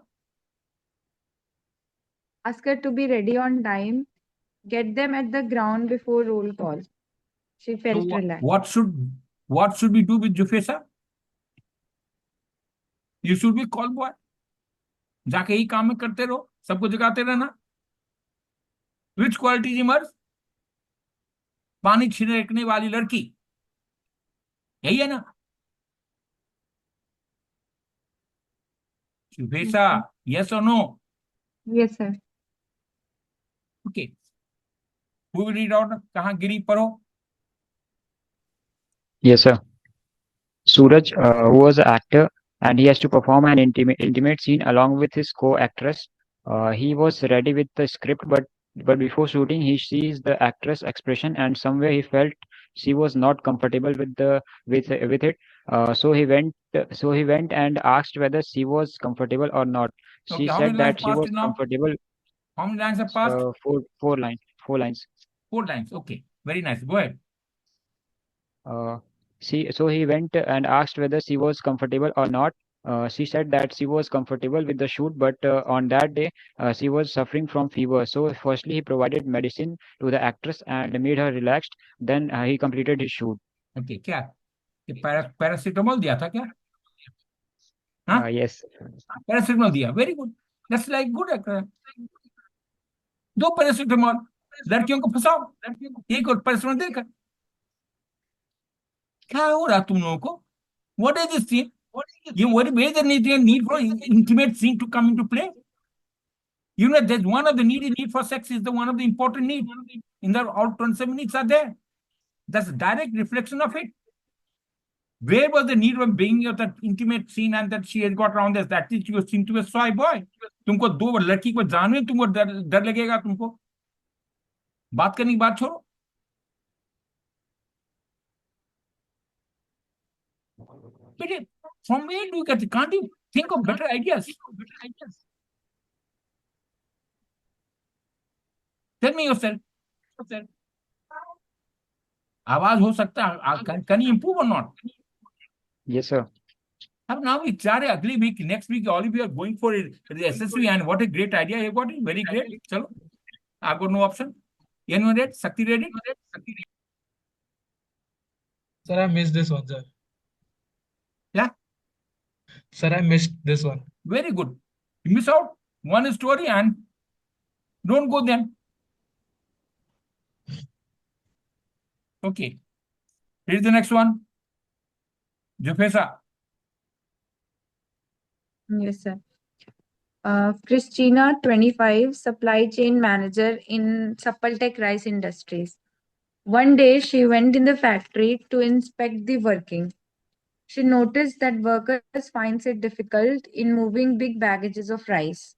Ask her to be ready on time. Get them at the ground before roll call. She felt So relaxed. what should we do with Jufesa? You should be call boy. जाके ही काम में करते रहो, सबको जगाते रहना। Which qualities emerge? पानी छिड़कने वाली लड़की, यही है ना? Jufesa, yes or no? Yes, sir. Okay. Who will read out? कहाँ गिरी पढ़ो? Yes, sir. Suraj, who was an actor, and he has to perform an intimate scene along with his co-actress. He was ready with the script, but before shooting, he sees the actress' expression, and somewhere he felt she was not comfortable with it. So he went and asked whether she was comfortable or not. Okay, She how many said lines that she passed was now? comfortable. How many lines have passed? Four lines. 4 lines. 4 lines. Okay, very nice. Go ahead. So he went and asked whether she was comfortable or not. She said that she was comfortable with the shoot, but on that day she was suffering from fever. So firstly he provided medicine to the actress and made her relaxed. Then he completed his shoot. Okay, क्या ये paracetamol दिया था क्या? हाँ, Yes. Paracetamol दिया, very good, that's like good actor. दो paracetamol, लड़कियों को फंसाओ, एक और पैरासिटामोल देकर। क्या हो रहा तुम लोगों को? What is this scene? Where is the need for intimate scene to come into play? You know, there's one of the need for sex is the one of the important need. In the all 27 needs are there. That's a direct reflection of it. Where was the need of bringing out that intimate scene and that she has got around this? That is, you seem to be a soy boy. तुमको दो लड़की को जानवे, तुमको डर लगेगा तुमको? बात करने की बात छोड़ो। But from where do you get it? Can't you think of better ideas? Tell me yourself. आवाज हो सकता है, can you improve or not? Yes, sir. अब now we start अगली week, next week, all of you are going for the SSV, and what a great idea you got it. Very great. चलो, I got no option. Anyone read? Sakti read it? Sir, I missed this one, sir. Yeah, Sir, I missed this one. very good. You miss out one story and don't go then. Okay. Read the next one. Jufesa. Yes, sir. Christina, 25, supply chain manager in Suppaltech Rice Industries. One day, she went in the factory to inspect the working. She noticed that workers find it difficult in moving big baggages of rice.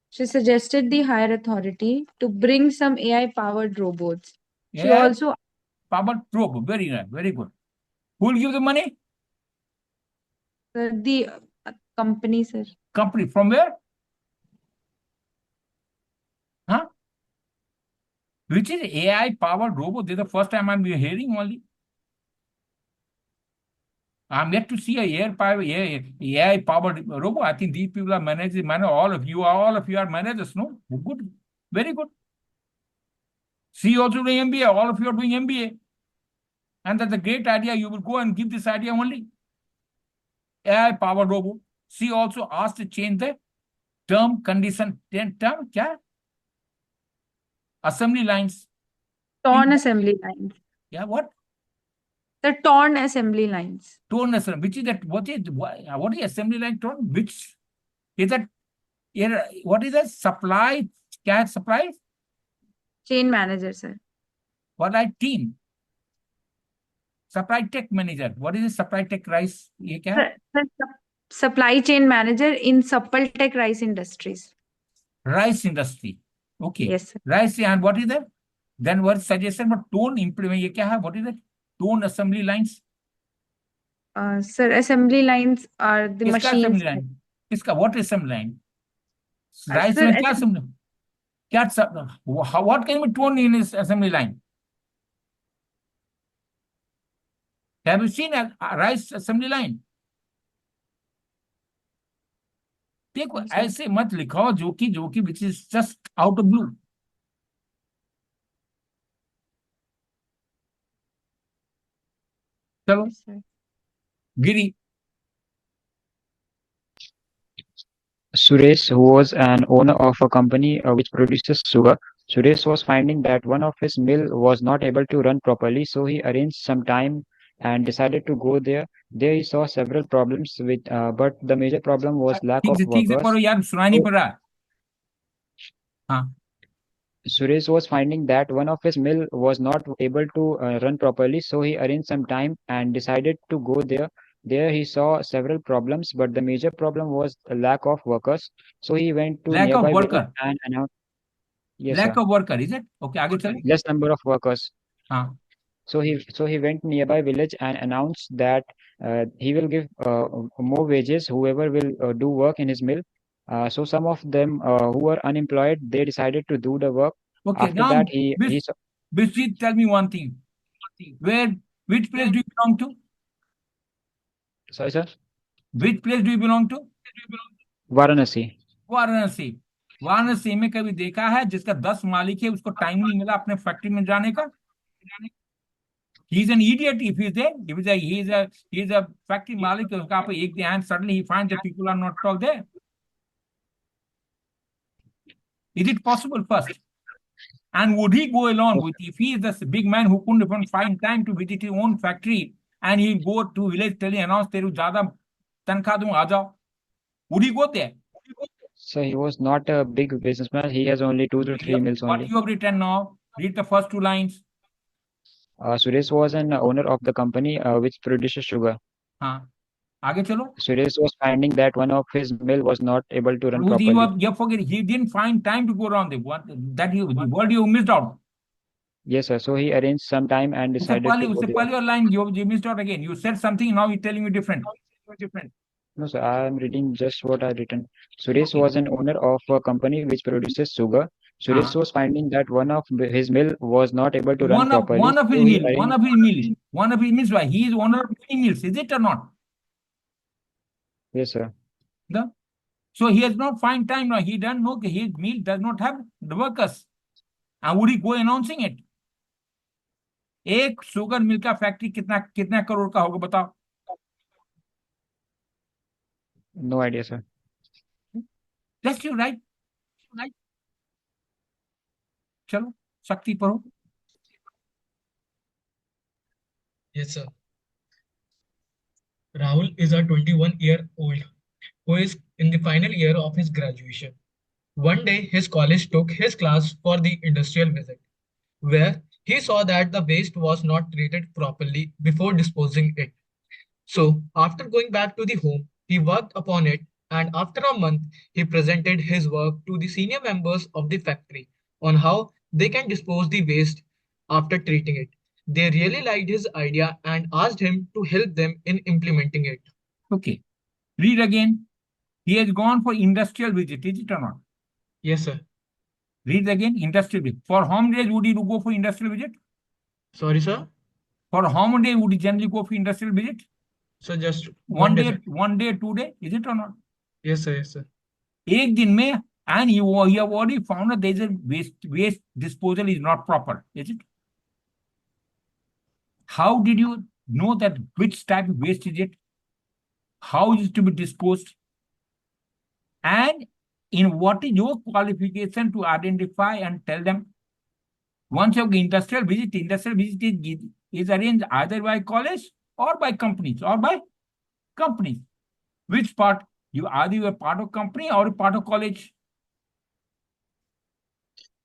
She suggested the higher authority to bring some AI-powered robots. She Yeah, also power probe. Very nice. Very good. Who will give the money? the company, sir. Company. From where? Huh? Which is AI powered robot? This is the first time I'm hearing only. I'm yet to see a AI powered robot. I think these people are managing. All of you are managers, no? Good. Very good. See also doing MBA. All of you are doing MBA. And that's a great idea. You will go and give this idea only. AI powered robot. She also asked to change the term condition. Term क्या? Assembly lines. On assembly lines. Yeah, what? The torn assembly lines. Torn assembly, which is that? What is assembly line torn? Which is that? What is that? Supply? Can supply? Chain manager, sir. What I team? Supply tech manager. What is the supply tech rice? ये क्या है? Supply chain manager in Suppaltech Rice Industries. Rice industry. Okay. Yes, sir. Rice and what is that? Then what suggestion? But tone implement. ये क्या है? What is that? Tone assembly lines. Sir, assembly lines are the किसका machines. assembly line? किसका? What assembly line? Rice sir, में क्या assembly? What can be tone in his assembly line? Have you seen a rice assembly line? देखो ऐसे मत लिखाओ जो कि which is just out of blue. चलो Yes, sir. Giri. Suresh, who was an owner of a company which produces sugar, Suresh was finding that one of his mill was not able to run properly, so he arranged some time and decided to go there. There he saw several problems with, but the major problem was lack of ठीक से workers. पढ़ो यार, सुनाई नहीं पड़ रहा. हाँ. Suresh was finding that one of his mill was not able to run properly, so he arranged some time and decided to go there. There he saw several problems, but the major problem was a lack of workers. So he went to Lack of nearby village worker. and announced, yes, Lack sir, of worker, is it? Okay, आगे चलो. less number of workers. हाँ. So he went nearby village and announced that he will give more wages whoever will do work in his mill. So some of them who were unemployed, they decided to do the work. Okay, After now that, he saw, Biswit, tell me one thing. Which place do you belong to? sorry, sir, Which place do you belong to? Varanasi. Varanasi. Varanasi में कभी देखा है जिसका 10 मालिक है उसको time नहीं मिला अपने फैक्ट्री में जाने का? He is an idiot if he is there. He is a factory malik. उसका पे एक दिन and suddenly he finds that people are not all there. Is it possible first? And would he go along with, if he is the big man who couldn't even find time to visit his own factory and he'll go to village telling announce तेरे ज्यादा तनख्वाह दूं आ जाओ? Would he go there? So he was not a big businessman. He has only 2 to 3 mills What only. you have written now? Read the first two lines. Suresh was an owner of the company which produces sugar. हाँ. आगे चलो. Suresh was finding that one of his mill was not able to run properly. Forget he didn't find time to go around the word you missed out. Yes, sir. So he arranged some time and decided to go उससे there. पहले line you missed out again. You said something, now you're telling me different. No, sir. I am reading just what I written. Suresh Okay. was an owner of a company which produces sugar. Suresh was finding that one of his mill was not able to run properly. One of his so he mills. arranged- One of his mills. Why? He is owner of many mills. Is it or not? Yes, sir. So he has not find time now. He doesn't know his mill does not have the workers. And would he go announcing it? एक sugar mill का factory कितना कितना करोड़ का होगा बताओ? No idea, sir. Just you right. चलो शक्ति पढ़ो. Yes, sir. Rahul is a 21-year-old who is in the final year of his graduation. One day, his college took his class for the industrial visit, where he saw that the waste was not treated properly before disposing it. So, after going back to the home, he worked upon it, and after a month, he presented his work to the senior members of the factory on how they can dispose the waste after treating it. They really liked his idea and asked him to help them in implementing it. Okay. Read again. He has gone for industrial visit. Is it or not? Yes, sir. Read again. Industrial visit. For how many days would he go for industrial visit? Sorry, sir. For how many days would he generally go for industrial visit? So just One day, day, sir. 1 day, 2 day. Is it or not? Yes, sir. Yes, sir. एक दिन में, and he have already found that there is a waste disposal is not proper. Is it? How did you know that which type of waste is it? How is it to be disposed? And in what is your qualification to identify and tell them? Once you have industrial visit is is arranged either by college or by companies Which part? Either you are part of company or part of college.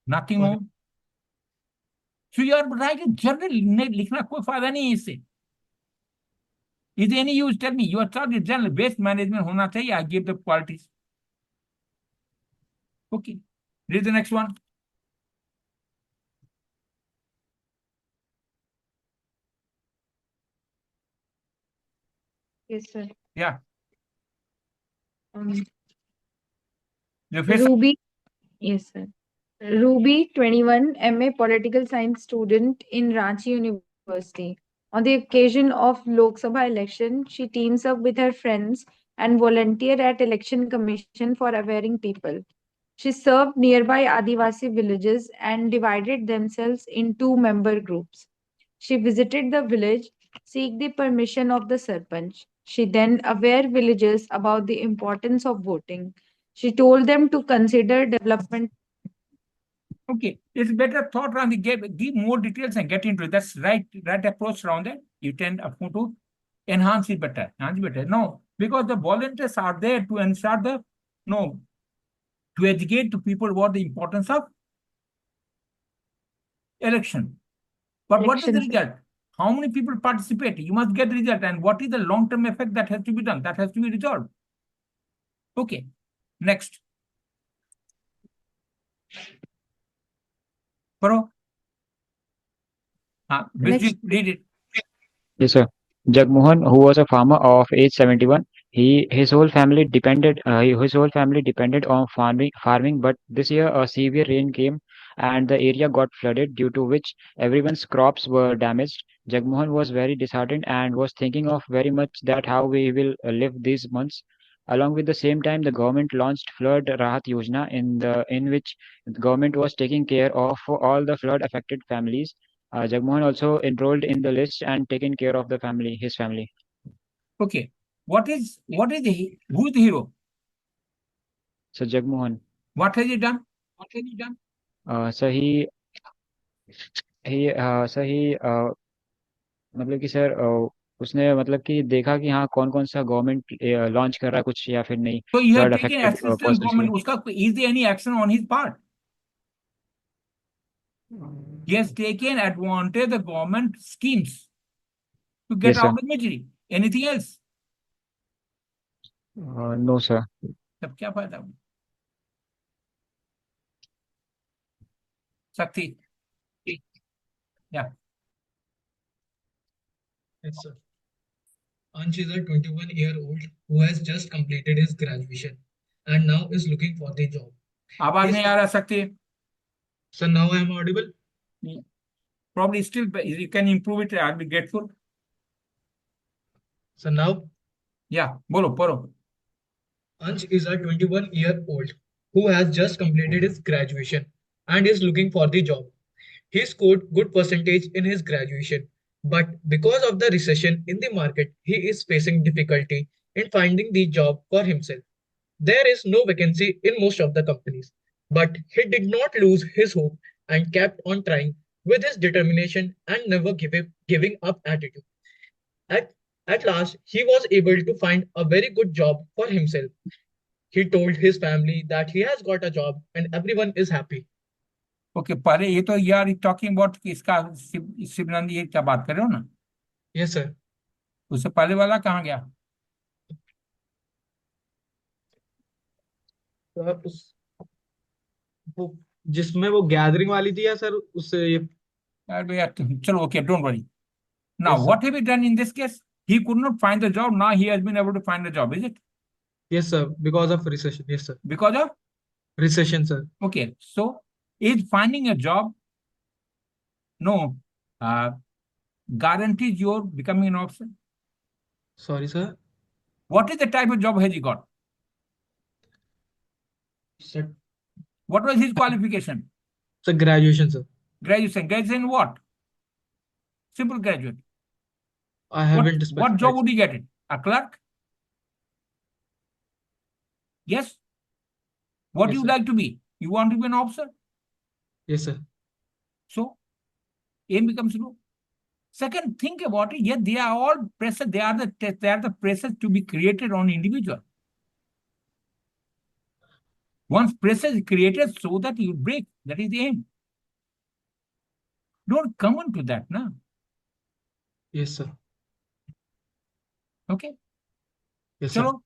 Nothing more. So you are writing journal. लिखना कोई फायदा नहीं है इससे. Is there any use? Tell me. You are starting journal. Base management होना चाहिए. I give the qualities. Okay. Read the next one. Yes, sir. Yeah. Um, The first. Ruby. Yes, sir. Ruby, 21, MA Political Science student in Ranchi University. On the occasion of Lok Sabha election, she teams up with her friends and volunteer at Election Commission for awareing people. She served nearby Adivasi villages and divided themselves in two member groups. She visited the village, seek the permission of the Sarpanch. She then aware villagers about the importance of voting. She told them to consider development. Okay, it's better thought around the give more details and get into it. That's right approach around it. You tend to enhance it better. No, because the volunteers are there to ensure to educate to people about the importance of election. But what is the Elections. result? How many people participate? You must get the result. And what is the long-term effect that has to be done? That has to be resolved. Okay, next. Paro. Next. Read it. Yes, sir. Jagmohan, who was a farmer of age 71, his whole family depended on farming. But this year a severe rain came, and the area got flooded, due to which everyone's crops were damaged. Jagmohan was very disheartened and was thinking of very much that how we will live these months. Along with the same time, the government launched Flood Rahat Yojana, in which the government was taking care of all the flood affected families. Jagmohan also enrolled in the list and taken care of his family. Okay. Who is the hero? So Jagmohan, What has he done? so he मतलब कि sir उसने मतलब कि देखा कि हाँ कौन कौन सा गवर्नमेंट लॉन्च कर रहा है कुछ या फिर नहीं So you have flood taken affected assistance persons के government. Is there any action on his part? He has taken advantage of the government schemes to get Yes, sir. out of misery. Anything else? No, sir. तब क्या फायदा? Sakti. Yeah. Yes, sir. Ansh is a 21-year-old who has just completed his graduation and now is looking for the job. आवाज His- नहीं आ रहा Sakti. So now I am audible. Probably still you can improve it. I'll be grateful. So now Yeah. Bolo, poro. Ansh is a 21-year-old who has just completed his graduation and is looking for the job. He scored good percentage in his graduation, but because of the recession in the market, he is facing difficulty in finding the job for himself. There is no vacancy in most of the companies, but he did not lose his hope and kept on trying with his determination and never giving up attitude. At, at last, he was able to find a very good job for himself. He told his family that he has got a job and everyone is happy. Okay, पहले ये तो यार talking about इसका शिवनंदी ये क्या बात कर रहे हो ना? Yes, sir. उससे पहले वाला कहाँ गया? सर वो जिसमें वो गैदरिंग वाली थी या सर उससे ये यार भैया चलो okay don't worry. Now Yes, sir. what have you done in this case? He could not find the job. Now he has been able to find the job. Is it Yes, sir. Because of recession. Yes, sir. because of? Recession, sir. Okay, so is finding a job no guarantees your becoming an officer? Sorry, sir. What is the type of job has he got? Sir, What was his qualification? sir, graduation, sir. Graduation. Graduation what? Simple graduate. I haven't What specified. job would he get it? A clerk? Yes? What Yes, you sir. like to be? You want to be an officer? Yes, sir. So, aim becomes low. Second, think about it. Yeah, they are all pressure. They are the pressures to be created on individual. Once pressure is created, so that you break. That is the aim. Don't come into that, no? Yes, sir. Okay. Yes, sir. Chalo.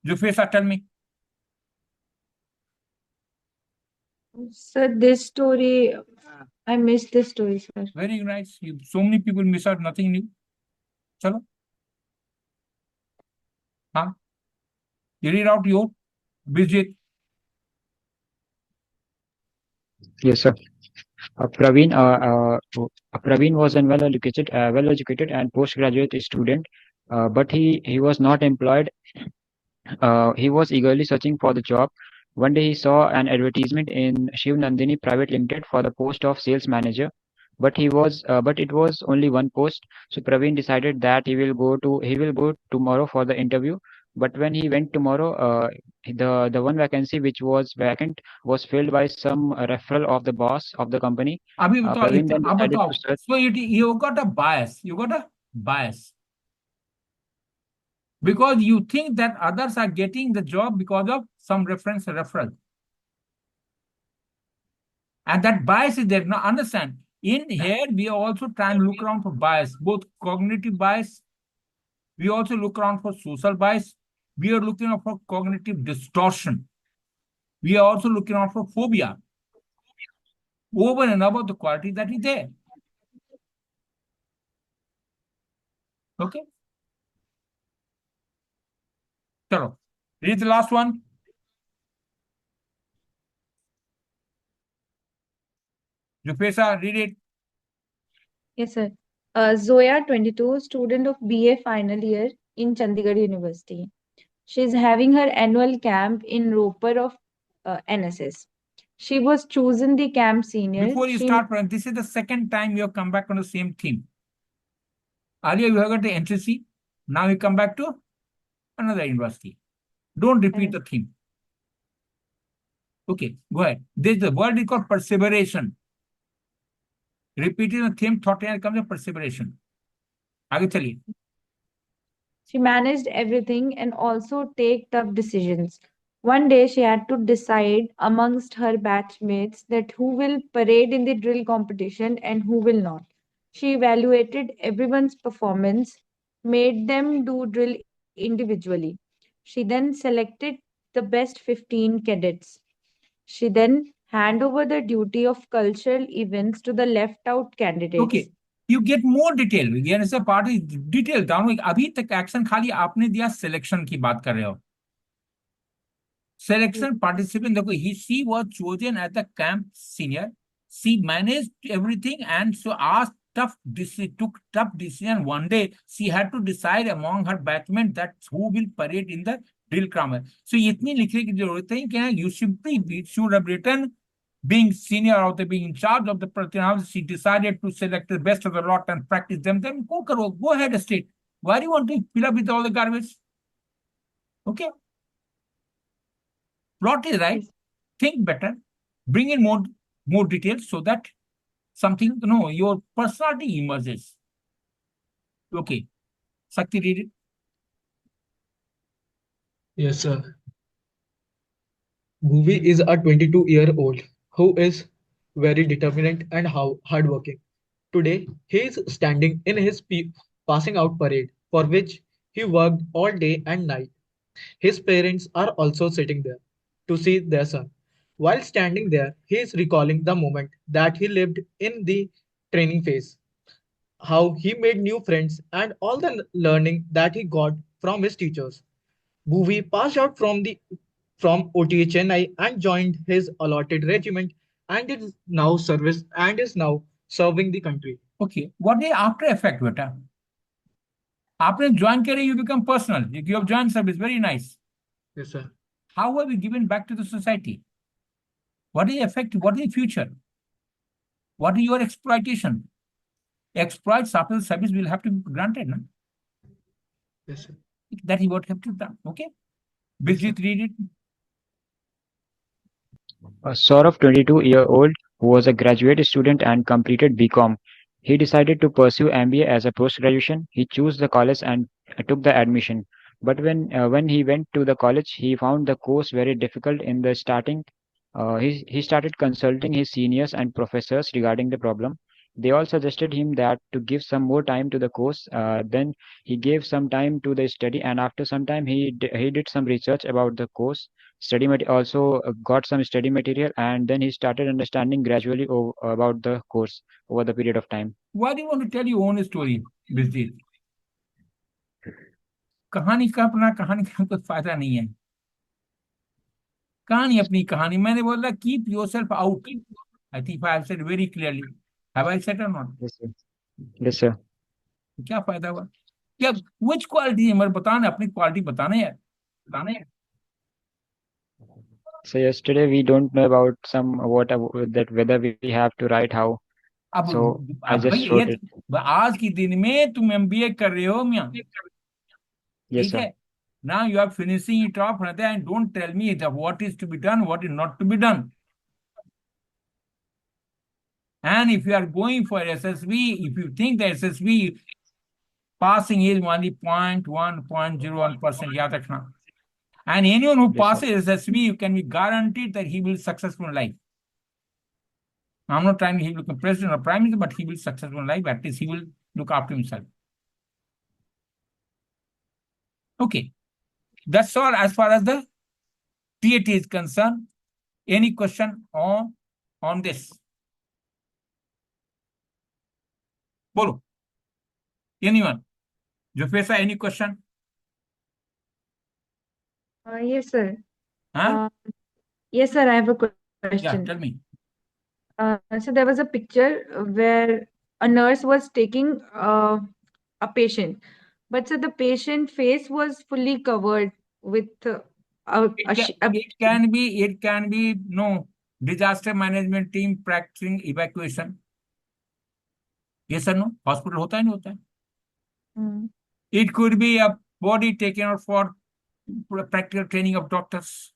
Jufesa, tell me. Sir, this story, I missed this story, sir. Very nice. So many people miss out, nothing new. Chalo. Huh? You read out your Bijit. Yes, sir. Praveen was a well-educated and postgraduate student, but he was not employed. He was eagerly searching for the job. One day he saw an advertisement in Shiv Nandini Private Limited for the post of sales manager, but it was only one post. So Praveen decided that he will go tomorrow for the interview. But when he went tomorrow, the one vacancy which was vacant was filled by some referral of the boss of the company. Abhi batao, Praveen then ab decided batao. to search. So you got a bias. You got a bias. Because you think that others are getting the job because of some referral. And that bias is there. Now understand, in here we are also trying to look around for bias, both cognitive bias. We also look around for social bias. We are looking out for cognitive distortion. We are also looking out for phobia over and above the quality that is there. Okay. Chalo. Read the last one. Jupesa, read it. Yes, sir. Zoya, 22, student of BA final year in Chandigarh University. She's having her annual camp in Roper of NSS. She was chosen the camp senior. Before you start, this is the second time you have come back on the same theme. Earlier you have got the NCC. Now you come back to another university. Don't repeat the theme. Okay, go ahead. This the word is called perseveration. Repeating the theme thought and comes a perseveration. आगे चलिए. She managed everything and also take tough decisions. One day she had to decide amongst her batchmates that who will parade in the drill competition and who will not. She evaluated everyone's performance, made them do drill individually. She then selected the best 15 cadets. She then hand over the duty of cultural events to the left out candidates. Okay. You get more detail. यानी से part is detail down. अभी तक action खाली आपने दिया selection की बात कर रहे हो. Selection participant, देखो, she was chosen as the camp senior. She managed everything and so took tough decision. One day she had to decide among her batchmates that who will parade in the drill camp. So इतनी लिखने की जरूरत है कि you simply should have written being senior or being in charge of the personality. She decided to select the best of the lot and practice them. Then go ahead, state. Why do you want to fill up with all the garbage? Okay. Plot is right. Think better. Bring in more details so that something, your personality emerges. Okay. Sakti, read it. Yes, sir. Bhuvi is a 22-year-old who is very determined and hardworking. Today, he is standing in his passing out parade, for which he worked all day and night. His parents are also sitting there to see their son. While standing there, he is recalling the moment that he lived in the training phase, how he made new friends, and all the learning that he got from his teachers. Bhuvi passed out from OTA Chennai and joined his allotted regiment and is now serving the country. Okay. What is after effect, beta? After join career, you become personal. You have joined service. Very nice. Yes, sir. How have you given back to the society? What is effect? What is future? What is your exploitation? Exploits after the service will have to be granted. No? Yes, sir. That is what have to be done. Okay. Yes, sir. Bijit, read it. Saurav, 22-year-old, who was a graduate student and completed BCom. He decided to pursue MBA as a post-graduation. He chose the college and took the admission. But when he went to the college, he found the course very difficult in the starting. He started consulting his seniors and professors regarding the problem. They all suggested him that to give some more time to the course. Then he gave some time to the study, and after some time, he did some research about the course. Also got some study material, and then he started understanding gradually about the course over the period of time. Why do you want to tell your own story, Bijit? कहानी का कोई फायदा नहीं है. कहानी अपनी कहानी. मैंने बोला keep yourself out. I think I have said very clearly. Have I said or not? Yes, sir. Yes, sir. क्या फायदा हुआ? क्या which quality है? मेरे बताना, अपनी क्वालिटी बताना है. बताना है. So yesterday we don't know about that whether we have to write how. अब So I अब just भाई wrote it. आज के दिन में तुम MBA कर रहे हो मियां. Yes, ठीक sir. है. Now you are finishing it off, and don't tell me that what is to be done, what is not to be done. And if you are going for SSB, if you think that SSB passing is only 0.1, 0.01%, yaad rakhna. And anyone who Yes, sir. passes SSB, you can be guaranteed that he will be successful in life. I'm not trying to he will become president or prime minister, but he will be successful in life. At least he will look after himself. Okay. That's all as far as the TAT is concerned. Any question on this? Bolo. Anyone? Jofesa, any question? Yes, sir. Huh? Yes, sir, I have a Yeah, question. tell me. So there was a picture where a nurse was taking a patient, but so the patient face was fully covered with It can be no disaster management team practicing evacuation. Yes or no? Hospital होता है नहीं होता है. It could be a body taken out for practical training of doctors.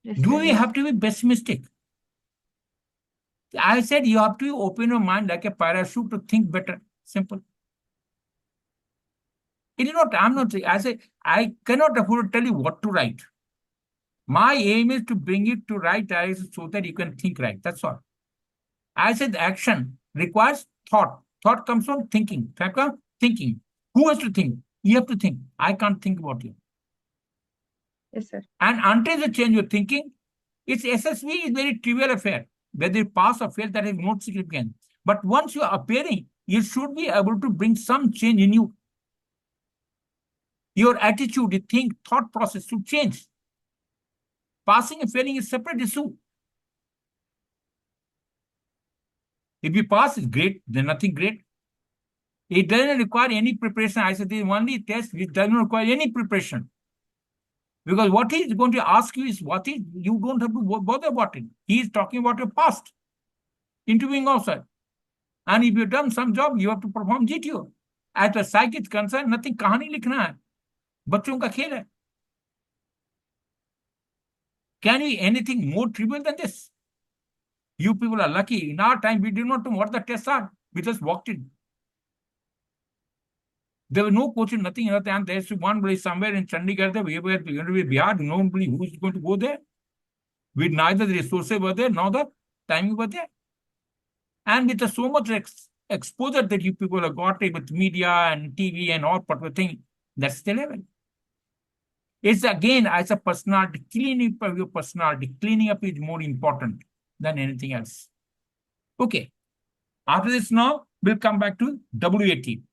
Yes, Do sir, we yes. have to be pessimistic? I said you have to open your mind like a parachute to think better. Simple. It is not, I'm not saying, I say, I cannot afford to tell you what to write. My aim is to bring it to right eyes so that you can think right. That's all. I said action requires thought. Thought comes from thinking. Thinking. Who has to think? You have to think. I can't think about you. Yes, sir. And until you change your thinking, its SSV is very trivial affair. Whether you pass or fail, that is not significant. But once you are appearing, you should be able to bring some change in you. Your attitude, you think, thought process should change. Passing and failing is separate issue. If you pass, it's great. Then nothing great. It doesn't require any preparation. I said the only test which doesn't require any preparation. Because what he is going to ask you is what is, you don't have to bother about it. He is talking about your past, interviewing outside. And if you've done some job, you have to perform GTO. As the psych is concerned, nothing कहानी लिखना है. बच्चों का खेल है. Can be anything more trivial than this? You people are lucky. In our time, we did not know what the tests are. We just walked in. There was no coaching, nothing. And there's one place somewhere in Chandigarh, we were going to be Bihar. Nobody who is going to go there. With neither the resources were there, nor the timing were there. And with so much exposure that you people have got with media and TV and all particular thing, that's the level. It's again, as a personality, cleaning up your personality, cleaning up is more important than anything else. Okay. After this now, we'll come back to WAT. Read